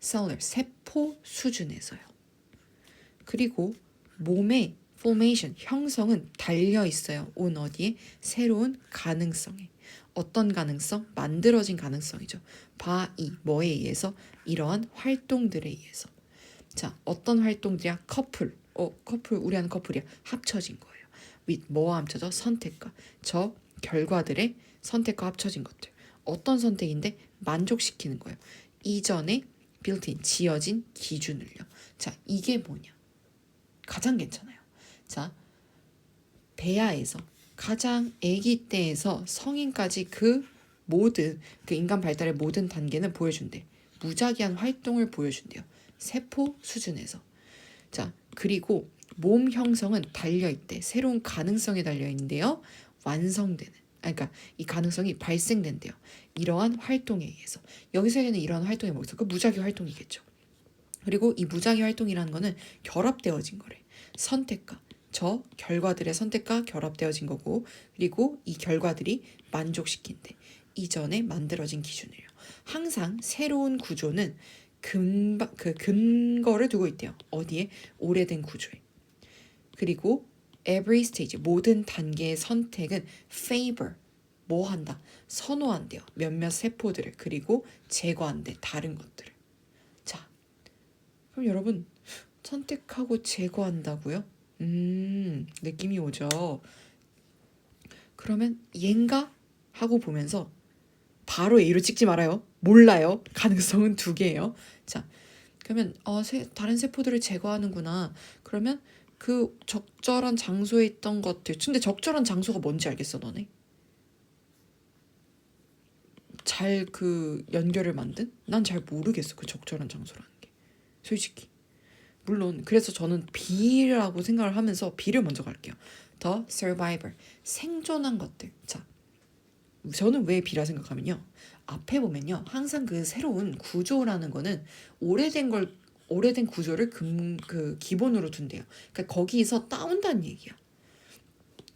cellular 세포 수준에서요. 그리고 몸의 formation 형성은 달려 있어요. on 어디에? 새로운 가능성에. 어떤 가능성? 만들어진 가능성이죠. by 뭐에 의해서? 이러한 활동들에 의해서. 자, 어떤 활동들이야? 커플. 커플 우리 하는 커플이야. 합쳐진 거예요. with 뭐와 합쳐져? 선택과. 저 결과들의 선택과 합쳐진 것들. 어떤 선택인데? 만족시키는 거예요. 이전에 built-in 지어진 기준을요. 자, 이게 뭐냐? 가장 괜찮아요. 자, 배아에서 가장 아기 때에서 성인까지 그 모든 그 인간 발달의 모든 단계는 보여준대. 무작위한 활동을 보여준대요. 세포 수준에서. 자, 그리고 몸 형성은 달려있대. 새로운 가능성에 달려있는데요. 완성되는. 그러니까 이 가능성이 발생된대요. 이러한 활동에 의해서. 여기서는 이러한 활동이 뭐겠어? 그 무작위 활동이겠죠. 그리고 이 무작위 활동이라는 거는 결합되어진 거래. 선택과 저 결과들의 선택과 결합되어진 거고, 그리고 이 결과들이 만족시킨대. 이전에 만들어진 기준이에요. 항상 새로운 구조는 그 근거를 두고 있대요. 어디에? 오래된 구조에. 그리고 every stage 모든 단계의 선택은 favor 뭐 한다? 선호한대요. 몇몇 세포들을. 그리고 제거한대. 다른 것들을. 자, 그럼 여러분 선택하고 제거한다고요? 느낌이 오죠. 그러면 얘인가? 하고 보면서 바로 A로 찍지 말아요. 몰라요. 가능성은 2개예요. 자, 그러면 다른 세포들을 제거하는구나. 그러면 그 적절한 장소에 있던 것들. 근데 적절한 장소가 뭔지 알겠어, 너네? 잘 그 연결을 만든? 난 잘 모르겠어. 그 적절한 장소라는 게. 솔직히. 물론 그래서 저는 B라고 생각을 하면서 B를 먼저 갈게요. The survivor. 생존한 것들. 자, 저는 왜 B라 생각하면요. 앞에 보면요. 항상 그 새로운 구조라는 거는 오래된 구조를 그 기본으로 둔대요. 그러니까 거기서 따온다는 얘기야.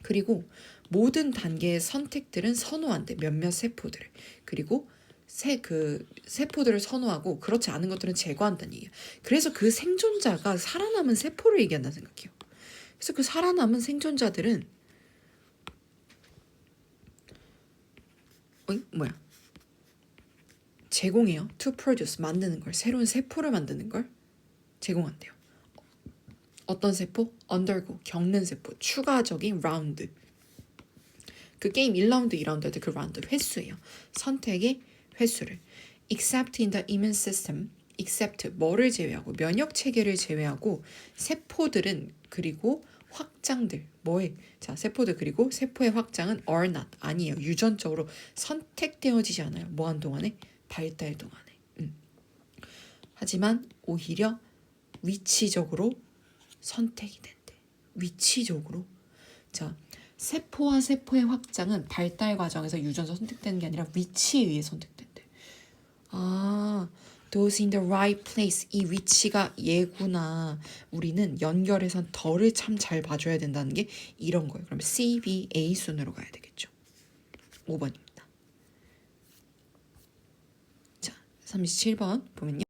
그리고 모든 단계의 선택들은 선호한대. 몇몇 세포들을. 그리고 세포들을 선호하고 그렇지 않은 것들은 제거한다는 얘기야. 그래서 그 생존자가 살아남은 세포를 얘기한다 생각해요. 그래서 그 살아남은 생존자들은 제공해요. To produce, 만드는 걸. 새로운 세포를 만드는 걸 제공한대요. 어떤 세포? undergo, 겪는 세포. 추가적인 라운드. 그 게임 1라운드, 2라운드 할 때 그 라운드 횟수예요. 선택의 횟수를. except in the immune system. except 뭐를 제외하고 면역 체계를 제외하고 세포들은 그리고 확장들 뭐에 자 세포들 그리고 세포의 확장은 are not 아니에요. 유전적으로 선택되어지지 않아요. 뭐 한동안에 발달 동안에. 하지만 오히려 위치적으로 선택이 된대. 위치적으로. 자, 세포와 세포의 확장은 발달 과정에서 유전자 선택되는 게 아니라 위치에 의해 선택된대. those in the right place. 이 위치가 얘구나. 우리는 연결해서 덜을 참 잘 봐줘야 된다는 게 이런 거예요. 그럼 C, B, A 순으로 가야 되겠죠. 5번입니다. 자, 37번 보면요.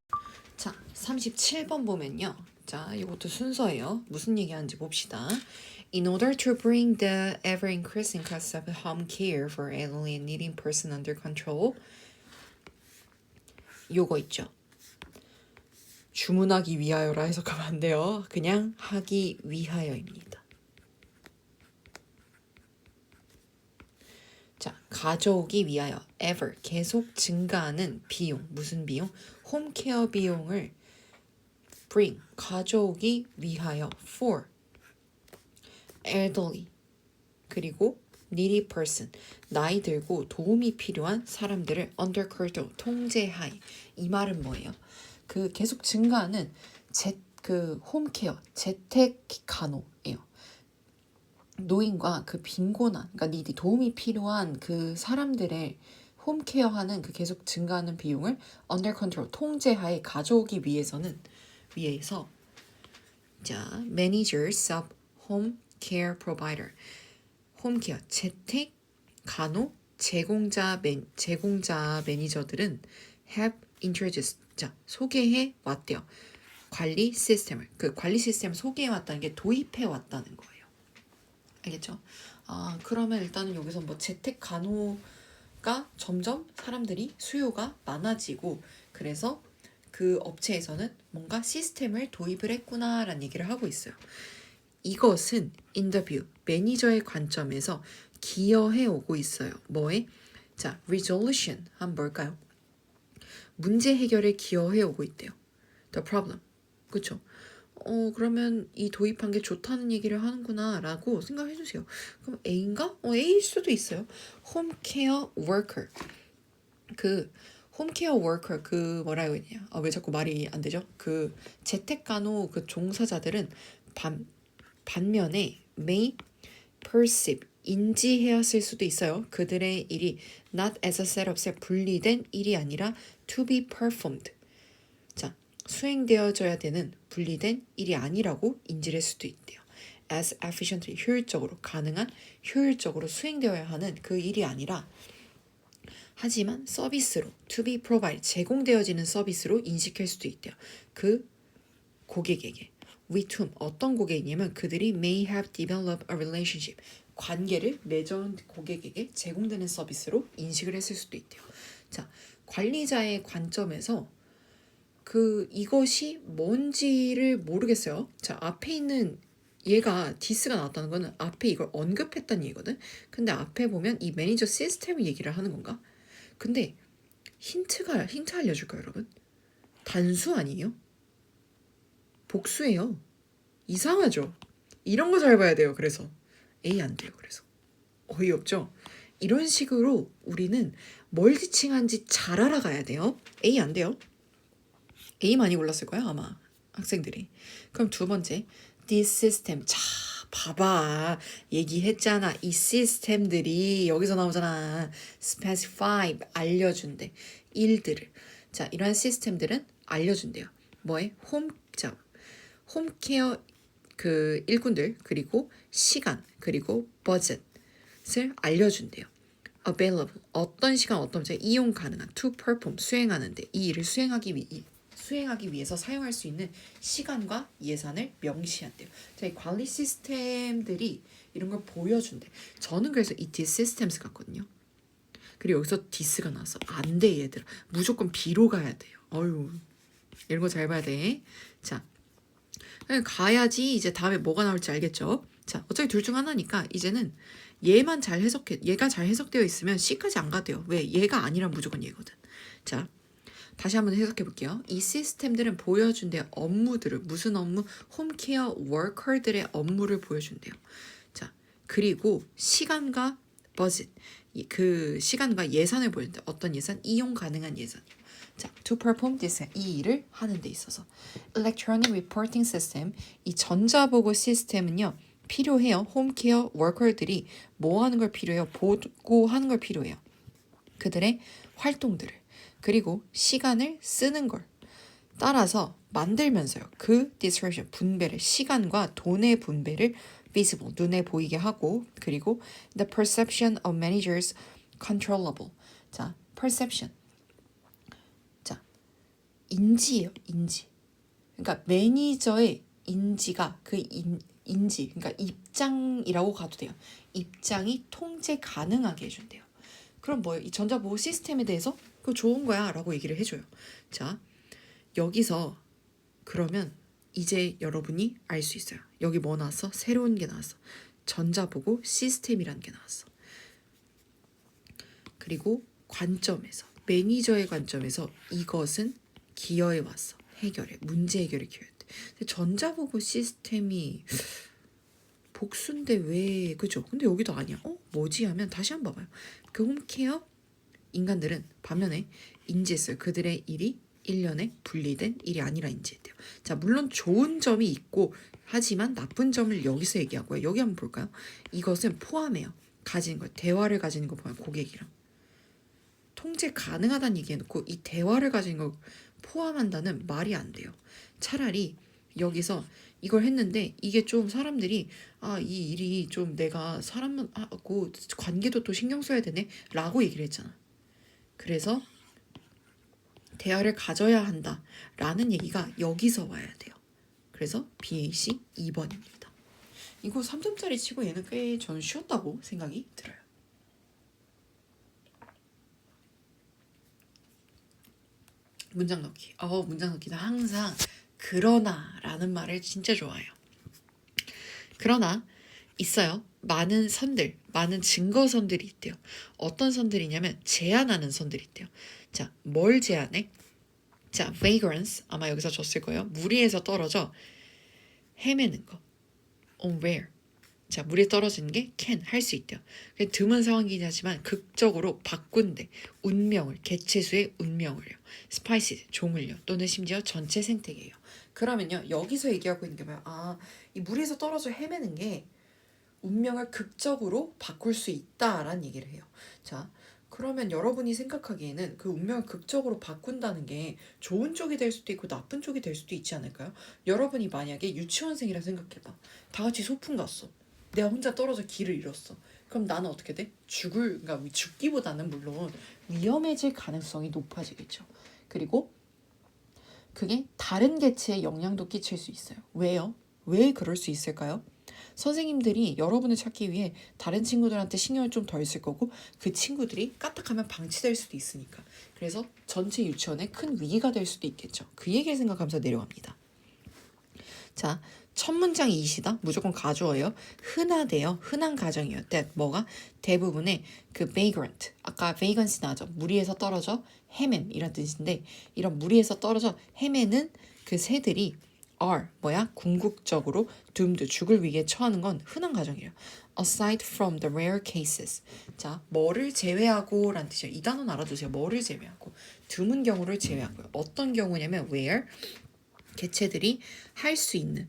자, 37번 보면요. 자, 이것도 순서예요. 무슨 얘기하는지 봅시다. In order to bring the ever-increasing cost of home care for elderly and needing person under control, 요거 있죠. 주문하기 위하여라 해석하면 안 돼요. 그냥 하기 위하여입니다. 자, 가져오기 위하여 ever 계속 증가하는 비용. 무슨 비용? 홈케어 비용을 bring 가져오기 위하여 for elderly 그리고 needy person 나이 들고 도움이 필요한 사람들을 under control 통제하에. 이 말은 뭐예요? 그 계속 증가하는 그 홈케어 재택 간호예요. 노인과 그 빈곤한 그러니까 니디 도움이 필요한 그 사람들의 홈케어하는 그 계속 증가하는 비용을 under control 통제하에 가져오기 위해서 자 managers of home care provider 홈케어 재택 간호 제공자 매니저들은 have introduced 자 소개해 왔대요. 관리 시스템을 그 관리 시스템을 소개해 왔다는 게 도입해 왔다는 거예요. 알겠죠? 그러면 일단은 여기서 뭐 재택 간호가 점점 사람들이 수요가 많아지고 그래서 그 업체에서는 뭔가 시스템을 도입을 했구나라는 얘기를 하고 있어요. 이것은 인터뷰 매니저의 관점에서 기여해 오고 있어요. 뭐에? 자, resolution 한 뭘까요? 문제 해결에 기여해 오고 있대요. The problem. 그쵸? 그러면 이 도입한 게 좋다는 얘기를 하는구나 라고 생각해 주세요. 그럼 A인가? A일 수도 있어요. 홈케어 워커. 그 홈케어 워커 그 뭐라고 했냐? 왜 자꾸 말이 안 되죠? 그 재택간호 그 종사자들은 반면에 may perceive 인지해왔을 수도 있어요. 그들의 일이 not as a set of 분리된 일이 아니라 to be performed. 자, 수행되어져야 되는 분리된 일이 아니라고 인지를 할 수도 있대요. as efficiently 효율적으로 가능한 효율적으로 수행되어야 하는 그 일이 아니라 하지만 서비스로 to be provided 제공되어지는 서비스로 인식할 수도 있대요. 그 고객에게 with whom 어떤 고객이냐면 그들이 may have developed a relationship 관계를 맺은 고객에게 제공되는 서비스로 인식을 했을 수도 있대요. 자, 관리자의 관점에서 이것이 뭔지를 모르겠어요. 자, 앞에 있는 얘가 디스가 나왔다는 거는 앞에 이걸 언급했다는 얘기거든. 근데 앞에 보면 이 매니저 시스템을 얘기를 하는 건가? 근데 힌트 알려줄까요, 여러분? 단수 아니에요? 복수예요. 이상하죠? 이런 거 잘 봐야 돼요. 그래서 A 안 돼요. 그래서 어이없죠? 이런 식으로 우리는 뭘 지칭한지 잘 알아가야 돼요. A 안 돼요. A 많이 골랐을 거예요. 아마 학생들이. 그럼 두 번째 This system 자 봐봐. 얘기했잖아. 이 시스템들이 여기서 나오잖아. specify, 알려준대. 일들을. 자, 이러한 시스템들은 알려준대요. 뭐에? 자, 홈케어 그 일꾼들, 그리고 시간, 그리고 버젯을 알려준대요. available, 어떤 시간, 어떤 문제 이용 가능한, to perform, 수행하는데 이 일을 수행하기 위해서 사용할 수 있는 시간과 예산을 명시한대요. 자, 이 관리 시스템들이 이런 걸 보여준대. 저는 그래서 이 this systems 같거든요. 그리고 여기서 this가 나왔어. 안 돼, 얘들아. 무조건 B로 가야 돼요. 어휴, 이런 거 잘 봐야 돼. 자, 가야지 이제 다음에 뭐가 나올지 알겠죠? 자, 어차피 둘 중 하나니까 이제는 얘가 잘 해석되어 있으면 C까지 안 가대요. 왜? 얘가 아니란 무조건 얘거든. 자, 다시 한번 해석해 볼게요. 이 시스템들은 보여준대요. 업무들을, 무슨 업무? 홈케어 워커들의 업무를 보여준대요. 자, 그리고 시간과 버짓, 그 시간과 예산을 보여준대요. 어떤 예산? 이용 가능한 예산. 자, to perform this, 이 일을 하는 데 있어서. electronic reporting system, 이 전자보고 시스템은요, 필요해요. 홈케어 워커들이 뭐 하는 걸 필요해요? 보고하는 걸 필요해요. 그들의 활동들을. 그리고 시간을 쓰는 걸 따라서 만들면서요. 그 distribution, 분배를, 시간과 돈의 분배를 visible, 눈에 보이게 하고, 그리고 the perception of managers controllable. 자, perception. 자, 인지예요, 인지. 그러니까 매니저의 인지가 인지, 그러니까 입장이라고 가도 돼요. 입장이 통제 가능하게 해준대요. 그럼 뭐예요? 이 전자보호 시스템에 대해서 그거 좋은 거야 라고 얘기를 해줘요. 자, 여기서 그러면 이제 여러분이 알 수 있어요. 여기 뭐 나왔어? 새로운 게 나왔어. 전자보고 시스템이라는 게 나왔어. 그리고 관점에서, 매니저의 관점에서 이것은 기여해 왔어. 해결해. 문제 해결에 기여했대. 근데 전자보고 시스템이 복수인데 왜, 그죠? 근데 여기도 아니야. 뭐지? 하면 다시 한번 봐봐요. 그 홈케어 인간들은 반면에 인지했어요. 그들의 일이 1년에 분리된 일이 아니라 인지했대요. 자, 물론 좋은 점이 있고 하지만 나쁜 점을 여기서 얘기하고요. 여기 한번 볼까요? 이것은 포함해요. 가진 걸, 대화를 가지는 거 보면 고객이랑 통제 가능하다는 얘기해놓고 이 대화를 가진 걸 포함한다는 말이 안 돼요. 차라리 여기서 이걸 했는데 이게 좀 사람들이 이 일이 좀 내가 사람하고 관계도 또 신경 써야 되네 라고 얘기를 했잖아. 그래서 대화를 가져야 한다 라는 얘기가 여기서 와야 돼요. 그래서 BAC 2번입니다. 이거 3점짜리 치고 얘는 꽤 저는 쉬웠다고 생각이 들어요. 문장 넣기. 문장 넣기는 항상 그러나 라는 말을 진짜 좋아해요. 그러나 있어요. 많은 선들, 많은 증거선들이 있대요. 어떤 선들이냐면 제한하는 선들이 있대요. 자, 뭘 제한해? 자, vagrants, 아마 여기서 줬을 거예요. 무리에서 떨어져 헤매는 거. on where. 자, 물에 떨어지는 게 can, 할 수 있대요. 드문 상황이긴 하지만 극적으로 바꾼대. 운명을, 개체수의 운명을요. 스파이시, 종을요. 또는 심지어 전체 생태계예요. 그러면요, 여기서 얘기하고 있는 게 뭐야? 이 물에서 떨어져 헤매는 게 운명을 극적으로 바꿀 수 있다라는 얘기를 해요. 자, 그러면 여러분이 생각하기에는 그 운명을 극적으로 바꾼다는 게 좋은 쪽이 될 수도 있고 나쁜 쪽이 될 수도 있지 않을까요? 여러분이 만약에 유치원생이라 생각해봐. 다 같이 소풍 갔어. 내가 혼자 떨어져 길을 잃었어. 그럼 나는 어떻게 돼? 그러니까 죽기보다는 물론 위험해질 가능성이 높아지겠죠. 그리고 그게 다른 개체에 영향도 끼칠 수 있어요. 왜요? 왜 그럴 수 있을까요? 선생님들이 여러분을 찾기 위해 다른 친구들한테 신경을 좀 덜 쓸 거고 그 친구들이 까딱하면 방치될 수도 있으니까. 그래서 전체 유치원에 큰 위기가 될 수도 있겠죠. 그 얘기를 생각하면서 내려갑니다. 자, 첫 문장이 이시다. 무조건 가주어예요. 흔하대요. 흔한 가정이에요. 뭐가? 대부분의 그 vagrant. 아까 vacancy 나죠. 무리에서 떨어져 헤맨 이런 뜻인데 이런 무리에서 떨어져 헤매는 그 새들이 are 뭐야? 궁극적으로 doomed 죽을 위기에 처하는 건 흔한 가정이에요. aside from the rare cases. 자, 뭐를 제외하고 라는 뜻이에요. 이 단어는 알아두세요. 뭐를 제외하고. 드문 경우를 제외하고요. 어떤 경우냐면 where 개체들이 할 수 있는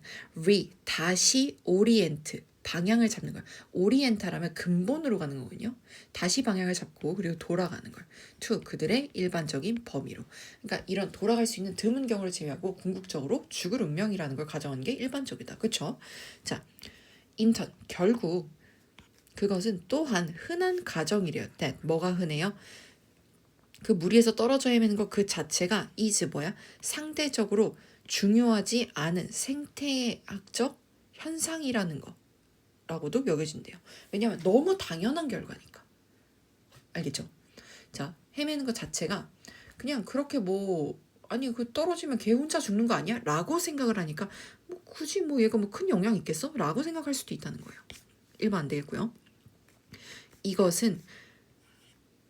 다시 orient 방향을 잡는 거야. 오리엔탈하면 근본으로 가는 거거든요. 다시 방향을 잡고 그리고 돌아가는 걸. to 그들의 일반적인 범위로. 그러니까 이런 돌아갈 수 있는 드문 경우를 제외하고 궁극적으로 죽을 운명이라는 걸 가정하는 게 일반적이다. 그렇죠? 자, 인턴 결국 그것은 또한 흔한 가정이래요. that 뭐가 흔해요? 그 무리에서 떨어져 헤매는 것 그 자체가 is 뭐야? 상대적으로 중요하지 않은 생태학적 현상이라는 거라고도 여겨진대요. 왜냐하면 너무 당연한 결과니까. 알겠죠? 자, 헤매는 것 자체가 그냥 그렇게 뭐 아니 그 떨어지면 걔 혼자 죽는 거 아니야? 라고 생각을 하니까 뭐 굳이 뭐 얘가 뭐 큰 영향 있겠어? 라고 생각할 수도 있다는 거예요. 1번 안 되겠고요. 이것은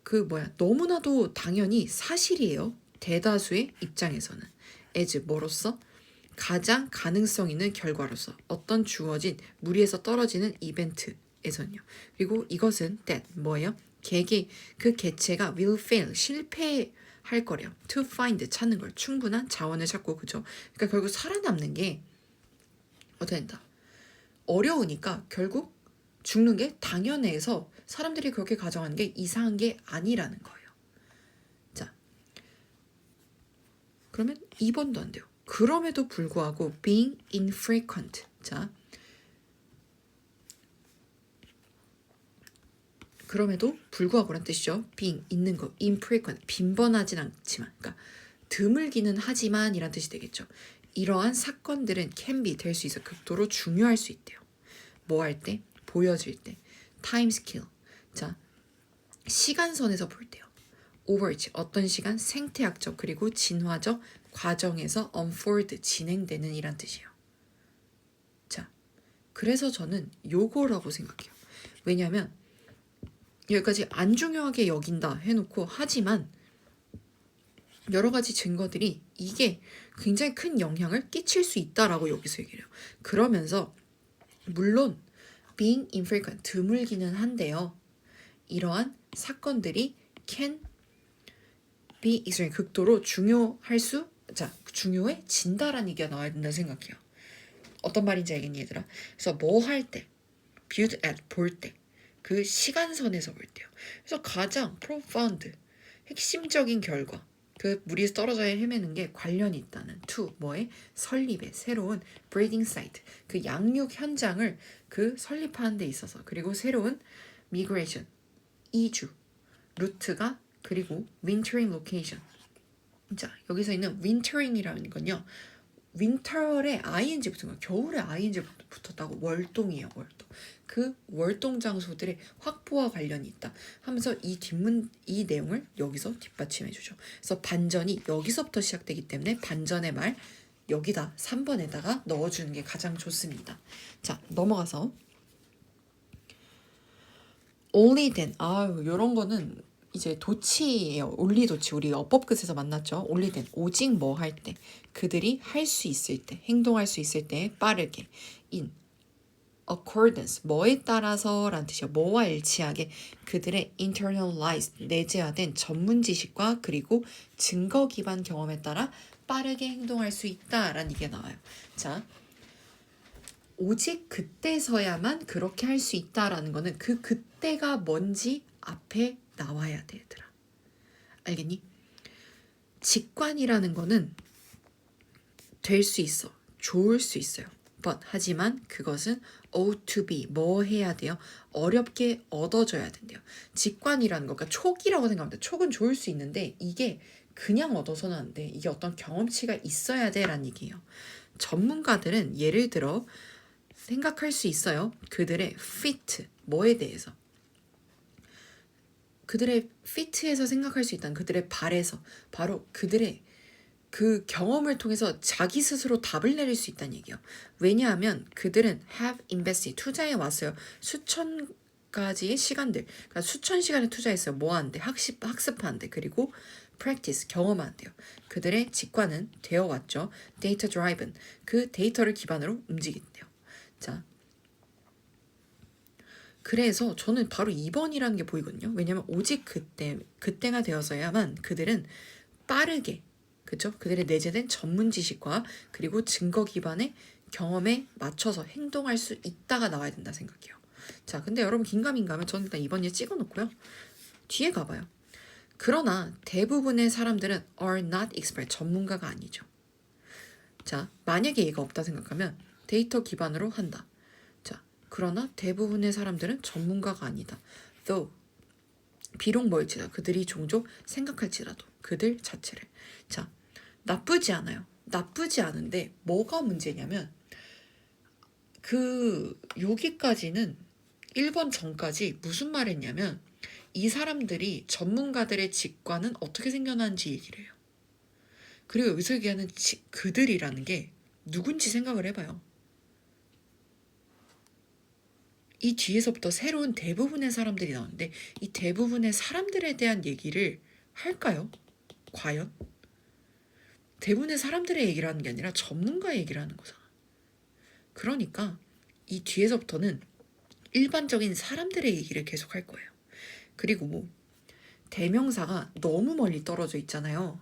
그 뭐야 너무나도 당연히 사실이에요. 대다수의 입장에서는 as 뭐로서 가장 가능성 있는 결과로서 어떤 주어진 무리에서 떨어지는 이벤트에서는요. 그리고 이것은 that 뭐예요? 그 개체가 will fail 실패할 거래요. to find 찾는 걸 충분한 자원을 찾고 그죠? 그러니까 결국 살아남는 게 어떻게 된다? 어려우니까 결국 죽는 게 당연해서 사람들이 그렇게 가정하는 게 이상한 게 아니라는 거예요. 자, 그러면 2번도 안 돼요. 그럼에도 불구하고 being infrequent. 자, 그럼에도 불구하고란 뜻이죠. being 있는 거, infrequent 빈번하진 않지만, 그러니까 드물기는 하지만 이란 뜻이 되겠죠. 이러한 사건들은 can be 될 수 있어 극도로 중요할 수 있대요. 뭐 할 때? 보여질 때. time scale. 자, 시간선에서 볼 때요. overage 어떤 시간 생태학적 그리고 진화적 과정에서 unfold 진행되는 이란 뜻이에요. 자, 그래서 저는 요거라고 생각해요. 왜냐하면 여기까지 안 중요하게 여긴다 해놓고 하지만 여러 가지 증거들이 이게 굉장히 큰 영향을 끼칠 수 있다라고 여기서 얘기해요. 그러면서 물론 being infrequent 드물기는 한데요. 이러한 사건들이 can be extreme 극도로 중요해진다라는 얘기가 나와야 된다 생각해요. 어떤 말인지 알겠니 얘들아? 그래서 뭐 할 때, viewed at 볼 때, 그 시간선에서 볼 때요. 그래서 가장 profound 핵심적인 결과, 그 무리에서 떨어져 헤매는 게 관련이 있다는 to 뭐에 설립의 새로운 breeding site 그 양육 현장을 그 설립하는 데 있어서 그리고 새로운 migration 이주 루트가 그리고 wintering location. 자, 여기서 있는 wintering이라는 건요. 윈터에 ing 붙은 거, 겨울에 ing 붙었다고 월동이에요, 월동. 그 월동 장소들의 확보와 관련이 있다 하면서 이 내용을 여기서 뒷받침해주죠. 그래서 반전이 여기서부터 시작되기 때문에 반전의 말 여기다 3번에다가 넣어주는 게 가장 좋습니다. 자, 넘어가서 only then 요런 거는 이제 도치예요. only 도치 우리 어법끝에서 만났죠. only then 오직 뭐 할 때 그들이 할 수 있을 때 행동할 수 있을 때 빠르게 in accordance 뭐에 따라서 라는 뜻이요. 뭐와 일치하게 그들의 internalized 내재화된 전문 지식과 그리고 증거 기반 경험에 따라 빠르게 행동할 수 있다라는 얘기가 나와요. 자, 오직 그때서야만 그렇게 할 수 있다라는 거는 그 그때가 뭔지 앞에 나와야 돼 얘들아. 알겠니? 직관이라는 거는 될 수 있어. 좋을 수 있어요. but 하지만 그것은 ought to be 뭐 해야 돼요? 어렵게 얻어져야 된대요. 직관이라는 거, 그러니까 촉이라고 생각합니다. 촉은 좋을 수 있는데 이게 그냥 얻어서는 안 돼. 이게 어떤 경험치가 있어야 돼라는 얘기예요. 전문가들은 예를 들어 생각할 수 있어요. 그들의 fit 뭐에 대해서 그들의 fit에서 생각할 수 있다는 그들의 발에서 바로 그들의 그 경험을 통해서 자기 스스로 답을 내릴 수 있다는 얘기예요. 왜냐하면 그들은 have invested 투자해 왔어요. 수천 가지의 시간들, 그러니까 수천 시간을 투자했어요. 뭐 하는데? 학습하는데. 그리고 practice 경험하는데요. 그들의 직관은 되어 왔죠. data driven 그 데이터를 기반으로 움직인대요. 자, 그래서 저는 바로 2번이라는 게 보이거든요. 왜냐하면 오직 그때가 되어서야만 그들은 빠르게 그죠? 그들의 내재된 전문 지식과 그리고 증거 기반의 경험에 맞춰서 행동할 수 있다가 나와야 된다 생각해요. 자, 근데 여러분 긴가민가하면 저는 일단 이번 예 찍어놓고요. 뒤에 가봐요. 그러나 대부분의 사람들은 are not expert, 전문가가 아니죠. 자, 만약에 얘가 없다 생각하면 데이터 기반으로 한다. 자, 그러나 대부분의 사람들은 전문가가 아니다. though, 비록 뭐일지라도 그들이 종종 생각할지라도 그들 자체를. 자, 나쁘지 않아요. 나쁘지 않은데 뭐가 문제냐면 여기까지는 1번 전까지 무슨 말 했냐면 이 사람들이 전문가들의 직관은 어떻게 생겨나는지 얘기를 해요. 그리고 여기서 얘기하는 그들이라는 게 누군지 생각을 해봐요. 이 뒤에서부터 새로운 대부분의 사람들이 나오는데 이 대부분의 사람들에 대한 얘기를 할까요? 과연? 대부분의 사람들의 얘기를 하는 게 아니라 전문가의 얘기를 하는 거잖아. 그러니까 이 뒤에서부터는 일반적인 사람들의 얘기를 계속 할 거예요. 그리고 대명사가 너무 멀리 떨어져 있잖아요.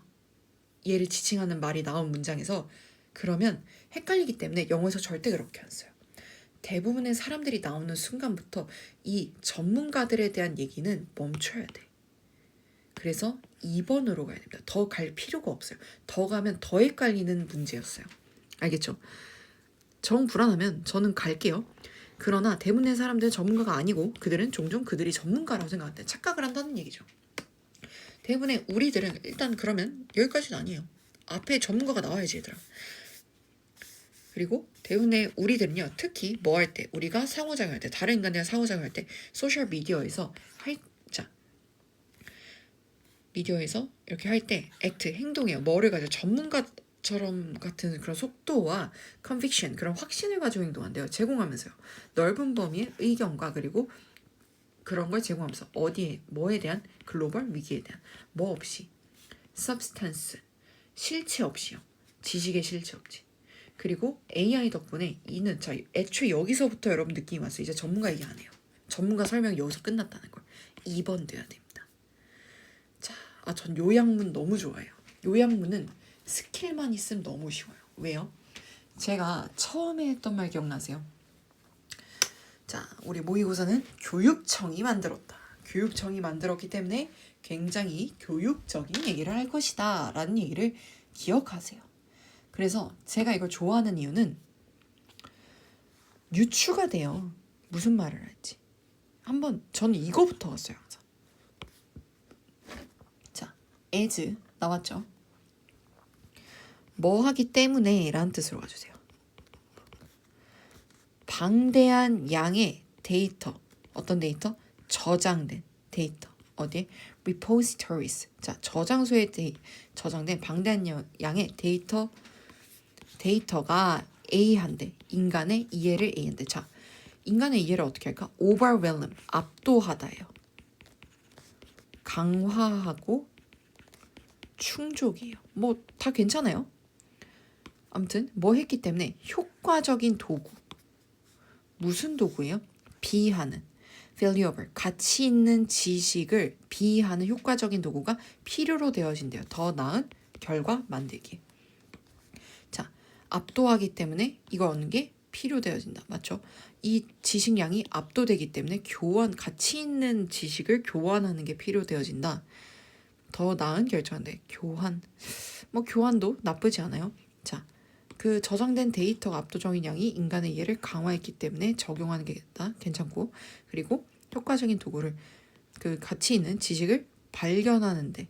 얘를 지칭하는 말이 나온 문장에서. 그러면 헷갈리기 때문에 영어에서 절대 그렇게 안 써요. 대부분의 사람들이 나오는 순간부터 이 전문가들에 대한 얘기는 멈춰야 돼. 그래서 2번으로 가야 됩니다. 더 갈 필요가 없어요. 더 가면 더 헷갈리는 문제였어요. 알겠죠? 정 불안하면 저는 갈게요. 그러나 대부분의 사람들은 전문가가 아니고 그들은 종종 그들이 전문가라고 생각한다. 착각을 한다는 얘기죠. 대부분의 우리들은 일단 그러면 여기까지는 아니에요. 앞에 전문가가 나와야지 얘들아. 그리고 대부분의 우리들은요. 특히 뭐 할 때 우리가 상호작용할 때 다른 인간들과 상호작용할 때 소셜미디어에서 미디어에서 이렇게 할 때 액트 행동이에요. 뭐를 가지고 전문가처럼 같은 그런 속도와 conviction 그런 확신을 가지고 행동한대요. 제공하면서요. 넓은 범위의 의견과 그리고 그런 걸 제공하면서 어디에 뭐에 대한 글로벌 위기에 대한 뭐 없이 substance 실체 없이요. 지식의 실체 없이. 그리고 AI 덕분에 이는 자 애초에 여기서부터 여러분 느낌이 왔어요. 이제 전문가 얘기 안 해요. 전문가 설명이 여기서 끝났다는 걸. 2번 돼야 됩니다. 자, 전 요약문 너무 좋아해요. 요약문은 스킬만 있으면 너무 쉬워요. 왜요? 제가 처음에 했던 말 기억나세요? 자, 우리 모의고사는 교육청이 만들었다. 교육청이 만들었기 때문에 굉장히 교육적인 얘기를 할 것이다 라는 얘기를 기억하세요. 그래서 제가 이걸 좋아하는 이유는 유추가 돼요. 무슨 말을 할지. 한번 저는 이거부터 왔어요. 항상. 자, as 나왔죠? 뭐 하기 때문에 라는 뜻으로 가주세요. 방대한 양의 데이터. 어떤 데이터? 저장된 데이터. 어디에? repositories. 자, 저장소에 저장된 방대한 양의 데이터가 A한데 인간의 이해를 A한데. 자, 인간의 이해를 어떻게 할까? overwhelm, 압도하다예요. 강화하고 충족이에요. 뭐 다 괜찮아요. 아무튼 뭐 했기 때문에 효과적인 도구. 무슨 도구예요? 비하는 valuable, 가치 있는 지식을 비하는 효과적인 도구가 필요로 되어진대요. 더 나은 결과 만들기. 자, 압도하기 때문에 이걸 얻는 게 필요되어진다. 맞죠? 이 지식량이 압도되기 때문에 가치 있는 지식을 교환하는 게 필요되어진다. 더 나은 결정인데 교환도 나쁘지 않아요. 자, 그 저장된 데이터가 압도적인 양이 인간의 이해를 강화했기 때문에 적용하는 게 괜찮고, 그리고 효과적인 도구를 그 가치 있는 지식을 발견하는데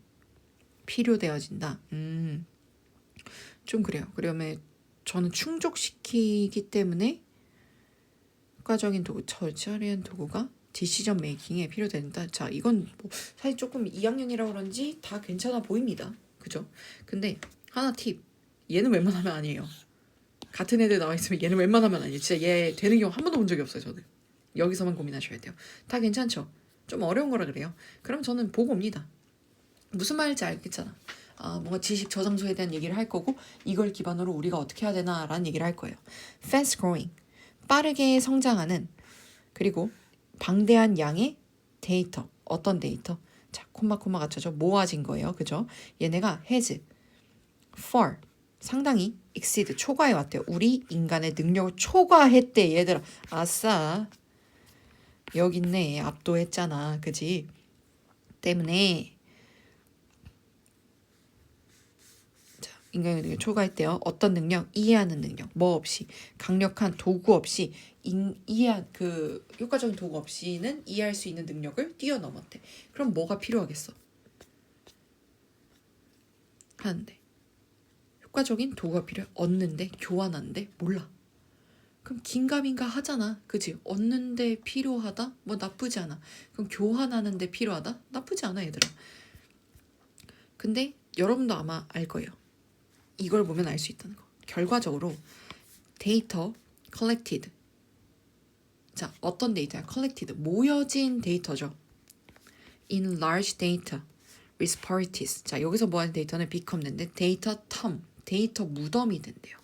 필요되어진다. 좀 그래요. 그러면 저는 충족시키기 때문에 효과적인 도구, 처리한 도구가 디시전 메이킹에 필요된다. 자, 이건 뭐 사실 조금 2학년이라 그런지 다 괜찮아 보입니다. 그죠? 근데 하나 팁. 얘는 웬만하면 아니에요. 같은 애들 나와 있으면 얘는 웬만하면 아니에요. 진짜 얘 되는 경우 한 번도 본 적이 없어요. 저는. 여기서만 고민하셔야 돼요. 다 괜찮죠? 좀 어려운 거라 그래요. 그럼 저는 보고 옵니다. 무슨 말인지 알겠잖아. 뭔가 지식 저장소에 대한 얘기를 할 거고 이걸 기반으로 우리가 어떻게 해야 되나라는 얘기를 할 거예요. fast growing, 빠르게 성장하는, 그리고 방대한 양의 데이터. 어떤 데이터? 자, 콤마 갖춰져 모아진 거예요. 그죠? 얘네가 has, for, 상당히 exceed 초과해 왔대요. 우리 인간의 능력을 초과했대 얘들아. 아싸. 여기 있네. 압도했잖아. 그지? 때문에 자, 인간의 능력을 초과했대요. 어떤 능력? 이해하는 능력. 뭐 없이 강력한 도구 없이 이해한 그 효과적인 도구 없이는 이해할 수 있는 능력을 뛰어넘었대. 그럼 뭐가 필요하겠어? 하는데 효과적인 도구가 필요해. 얻는데 교환하는데 몰라. 그럼 긴가민가 하잖아. 그치? 얻는데 필요하다? 뭐 나쁘지 않아. 그럼 교환하는데 필요하다? 나쁘지 않아 얘들아. 근데 여러분도 아마 알 거예요. 이걸 보면 알 수 있다는 거. 결과적으로 데이터 collected. 자, 어떤 데이터야? collected. 모여진 데이터죠. in large data repositories. 자, 여기서 모아진 데이터는 become 된대. 데이터 텀. 데이터 무덤이 된대요.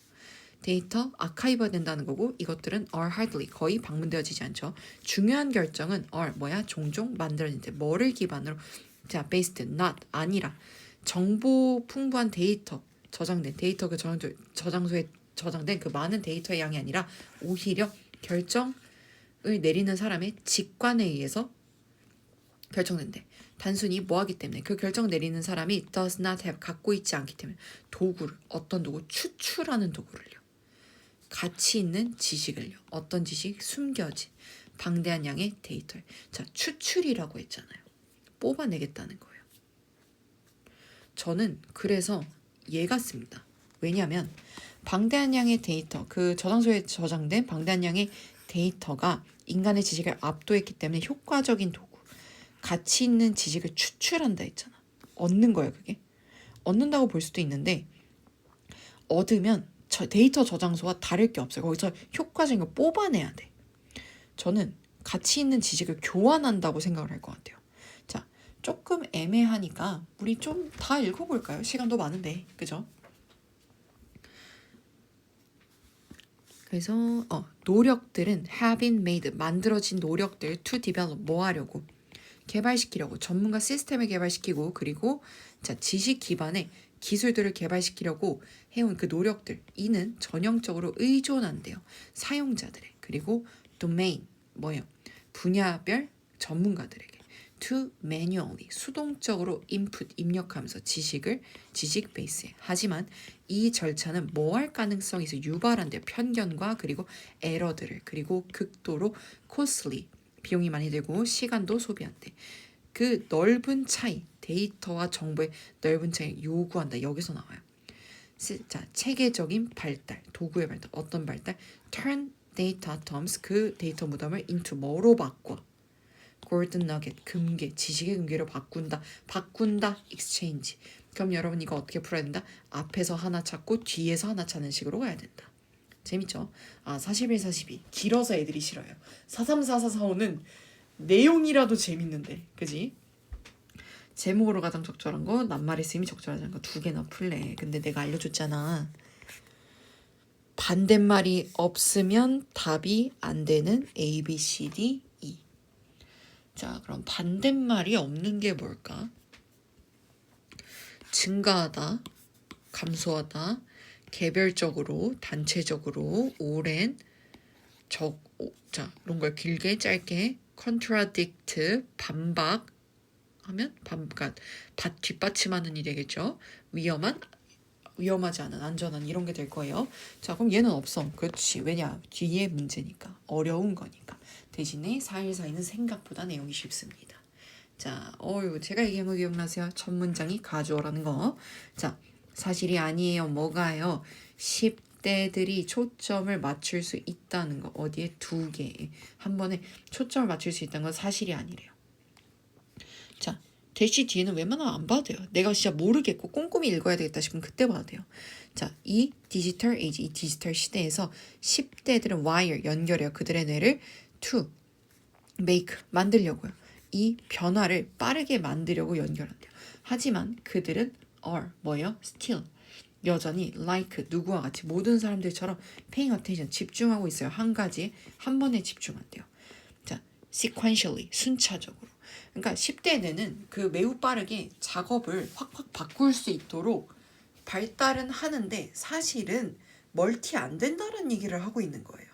데이터 아카이브가 된다는 거고 이것들은 are hardly 거의 방문되어지지 않죠. 중요한 결정은 are 뭐야? 종종 만들어진대. 뭐를 기반으로? 자, based not 아니라 정보 풍부한 데이터 저장된 데이터 그 저장소에 저장된 그 많은 데이터의 양이 아니라 오히려 결정을 내리는 사람의 직관에 의해서 결정된대. 단순히 뭐하기 때문에 그 결정 내리는 사람이 does not have 갖고 있지 않기 때문에 도구를 어떤 도구 추출하는 도구를요. 가치 있는 지식을요. 어떤 지식? 숨겨진 방대한 양의 데이터를. 자, 추출이라고 했잖아요. 뽑아내겠다는 거예요. 저는 그래서 얘 같습니다. 왜냐하면 방대한 양의 데이터, 그 저장소에 저장된 방대한 양의 데이터가 인간의 지식을 압도했기 때문에 효과적인 도구, 가치 있는 지식을 추출한다 했잖아. 얻는 거야 그게. 얻는다고 볼 수도 있는데 얻으면 데이터 저장소와 다를 게 없어요. 거기서 효과적인 걸 뽑아내야 돼. 저는 가치 있는 지식을 교환한다고 생각을 할 것 같아요. 자, 조금 애매하니까 우리 좀 다 읽어볼까요? 시간도 많은데, 그죠? 그래서 노력들은 have been made, 만들어진 노력들 to develop, 뭐 하려고? 개발시키려고. 전문가 시스템을 개발시키고 그리고 자, 지식 기반의 기술들을 개발시키려고 해온 그 노력들 이는 전형적으로 의존한대요. 사용자들의 그리고 domain 뭐예요? 분야별 전문가들에게 to manually 수동적으로 input 입력하면서 지식 베이스에 하지만 이 절차는 뭐할 가능성이 있어 유발한대요. 편견과 그리고 에러들을 그리고 극도로 costly 비용이 많이 들고 시간도 소비한대. 그 넓은 차이 데이터와 정보의 넓은 차이 요구한다. 여기서 나와요. 자, 체계적인 발달, 도구의 발달. 어떤 발달? Turn data atoms, 그 데이터 무덤을 into 뭐로 바꿔? Golden nugget, 금괴, 지식의 금괴로 바꾼다. exchange. 그럼 여러분 이거 어떻게 풀어야 된다? 앞에서 하나 찾고 뒤에서 하나 찾는 식으로 가야 된다. 재밌죠? 41, 42. 길어서 애들이 싫어요. 43, 44, 45는 내용이라도 재밌는데. 그지? 제목으로 가장 적절한 거, 낱말에 쓰임이 적절하지 거 두 개나 풀래. 근데 내가 알려줬잖아. 반대말이 없으면 답이 안 되는 A, B, C, D, E. 자, 그럼 반대말이 없는 게 뭘까? 증가하다, 감소하다, 개별적으로, 단체적으로, 오랜, 자, 이런 걸 길게, 짧게, contradict, 반박, 하면 그러니까 뒷받침하는 일이겠죠. 위험하지 않은, 안전한 이런 게 될 거예요. 자, 그럼 얘는 없어. 그렇지. 왜냐? 뒤에 문제니까. 어려운 거니까. 대신에 414는 생각보다 내용이 쉽습니다. 자, 제가 얘기한 거 기억나세요? 첫 문장이 가져오라는 거. 자, 사실이 아니에요. 뭐가요? 10대들이 초점을 맞출 수 있다는 거. 어디에? 두 개. 한 번에 초점을 맞출 수 있다는 건 사실이 아니래요. 자, 대시 뒤에는 웬만하면 안 봐도 돼요. 내가 진짜 모르겠고 꼼꼼히 읽어야 되겠다 싶으면 그때 봐도 돼요. 자, 이 디지털 에이지, 이 디지털 시대에서 10대들은 wire, 연결해요. 그들의 뇌를 to make, 만들려고요. 이 변화를 빠르게 만들려고 연결한대요. 하지만 그들은 are, 뭐예요? still, 여전히 like, 누구와 같이 모든 사람들처럼 paying attention, 집중하고 있어요. 한 가지에 한 번에 집중한대요. 자, sequentially, 순차적으로. 그러니까 10대에는 그 매우 빠르게 작업을 확확 바꿀 수 있도록 발달은 하는데 사실은 멀티 안 된다는 얘기를 하고 있는 거예요.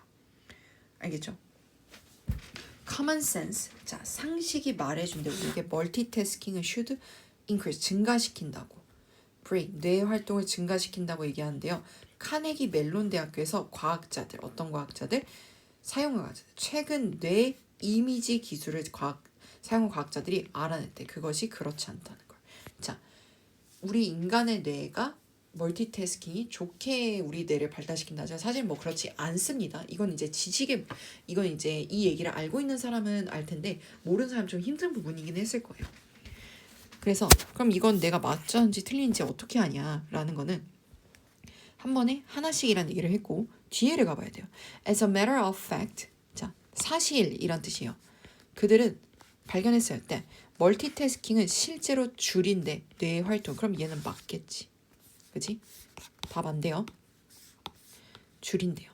알겠죠? common sense. 자, 상식이 말해준대 우리에게 멀티태스킹을 should increase 증가시킨다고. brain 뇌 활동을 증가시킨다고 얘기하는데요. 카네기 멜론 대학교에서 과학자들 어떤 과학자들 사용한 과학자들 최근 뇌 이미지 기술을 사용한 과학자들이 알아냈대. 그것이 그렇지 않다는 걸. 자, 우리 인간의 뇌가 멀티태스킹이 좋게 우리 뇌를 발달시킨다죠. 사실 뭐 그렇지 않습니다. 이건 이제 이건 이제 이 얘기를 알고 있는 사람은 알 텐데 모르는 사람 좀 힘든 부분이긴 했을 거예요. 그래서 그럼 이건 내가 맞는지 틀린지 어떻게 하냐라는 거는 한 번에 하나씩이란 얘기를 했고 뒤에를 가봐야 돼요. As a matter of fact, 자 사실이란 뜻이에요. 그들은 발견했을 때 멀티태스킹은 실제로 줄인대 뇌의 활동. 그럼 얘는 맞겠지. 그치? 답 안 돼요. 줄인대요.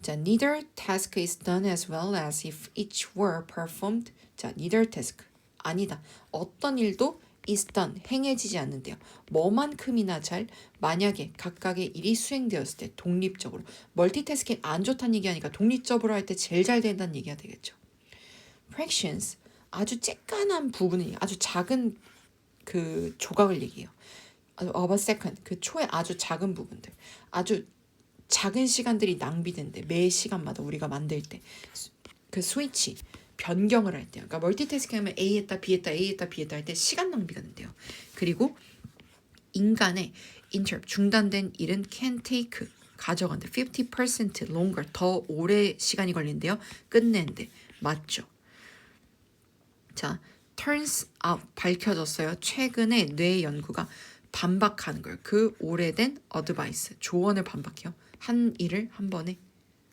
자, neither task is done as well as if each were performed. 자, neither task. 아니다. 어떤 일도 is done. 행해지지 않는데요. 뭐만큼이나 잘 만약에 각각의 일이 수행되었을 때 독립적으로. 멀티태스킹 안 좋다는 얘기하니까 독립적으로 할 때 제일 잘 된다는 얘기가 되겠죠. fractions. 아주 쬐깐한 부분이 아주 작은 그 조각을 얘기해요. of a second, 그 초의 아주 작은 부분들, 아주 작은 시간들이 낭비된대. 매 시간마다 우리가 만들 때 그 스위치 변경을 할 때요. 그러니까 멀티태스킹하면 A 했다 B 했다 A 했다 B 했다 할 때 시간 낭비가 된대요. 인간의 interrupt 중단된 일은 can take 가져간대. 50% longer 더 오래 시간이 걸린대요. 끝낸대. 맞죠? 자, turns out 밝혀졌어요. 최근에 뇌 연구가 반박하는 거예요. 그 오래된 어드바이스, 조언을 반박해요. 한 일을 한 번에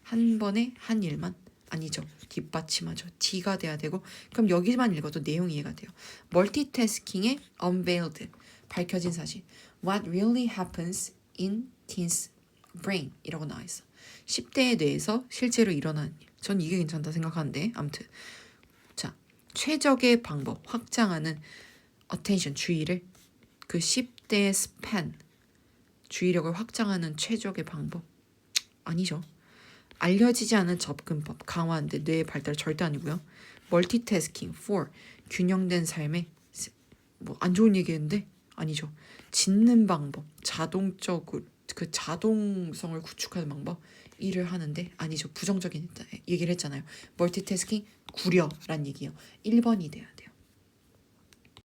한 일만 아니죠. 뒷받침하죠. D가 돼야 되고 그럼 여기만 읽어도 내용이 이해가 돼요. 멀티태스킹의 unveiled 밝혀진 사실. What really happens in teens brain 이라고 나와 있어. 10대의 뇌에서 실제로 일어나는 일. 전 이게 괜찮다 생각하는데 아무튼 자 최적의 방법 확장하는 attention 주의를 그 10대의 스팬 주의력을 확장하는 최적의 방법 아니죠. 알려지지 않은 접근법 강화하는데 뇌의 발달 절대 아니고요. 멀티태스킹 4 균형된 삶의 뭐 안 좋은 얘기인데 아니죠. 짓는 방법 자동적으로 그 자동성을 구축하는 방법 일을 하는데 아니죠. 부정적인 얘기를 했잖아요. 멀티태스킹 구려란 얘기예요. 1번이 돼야 돼.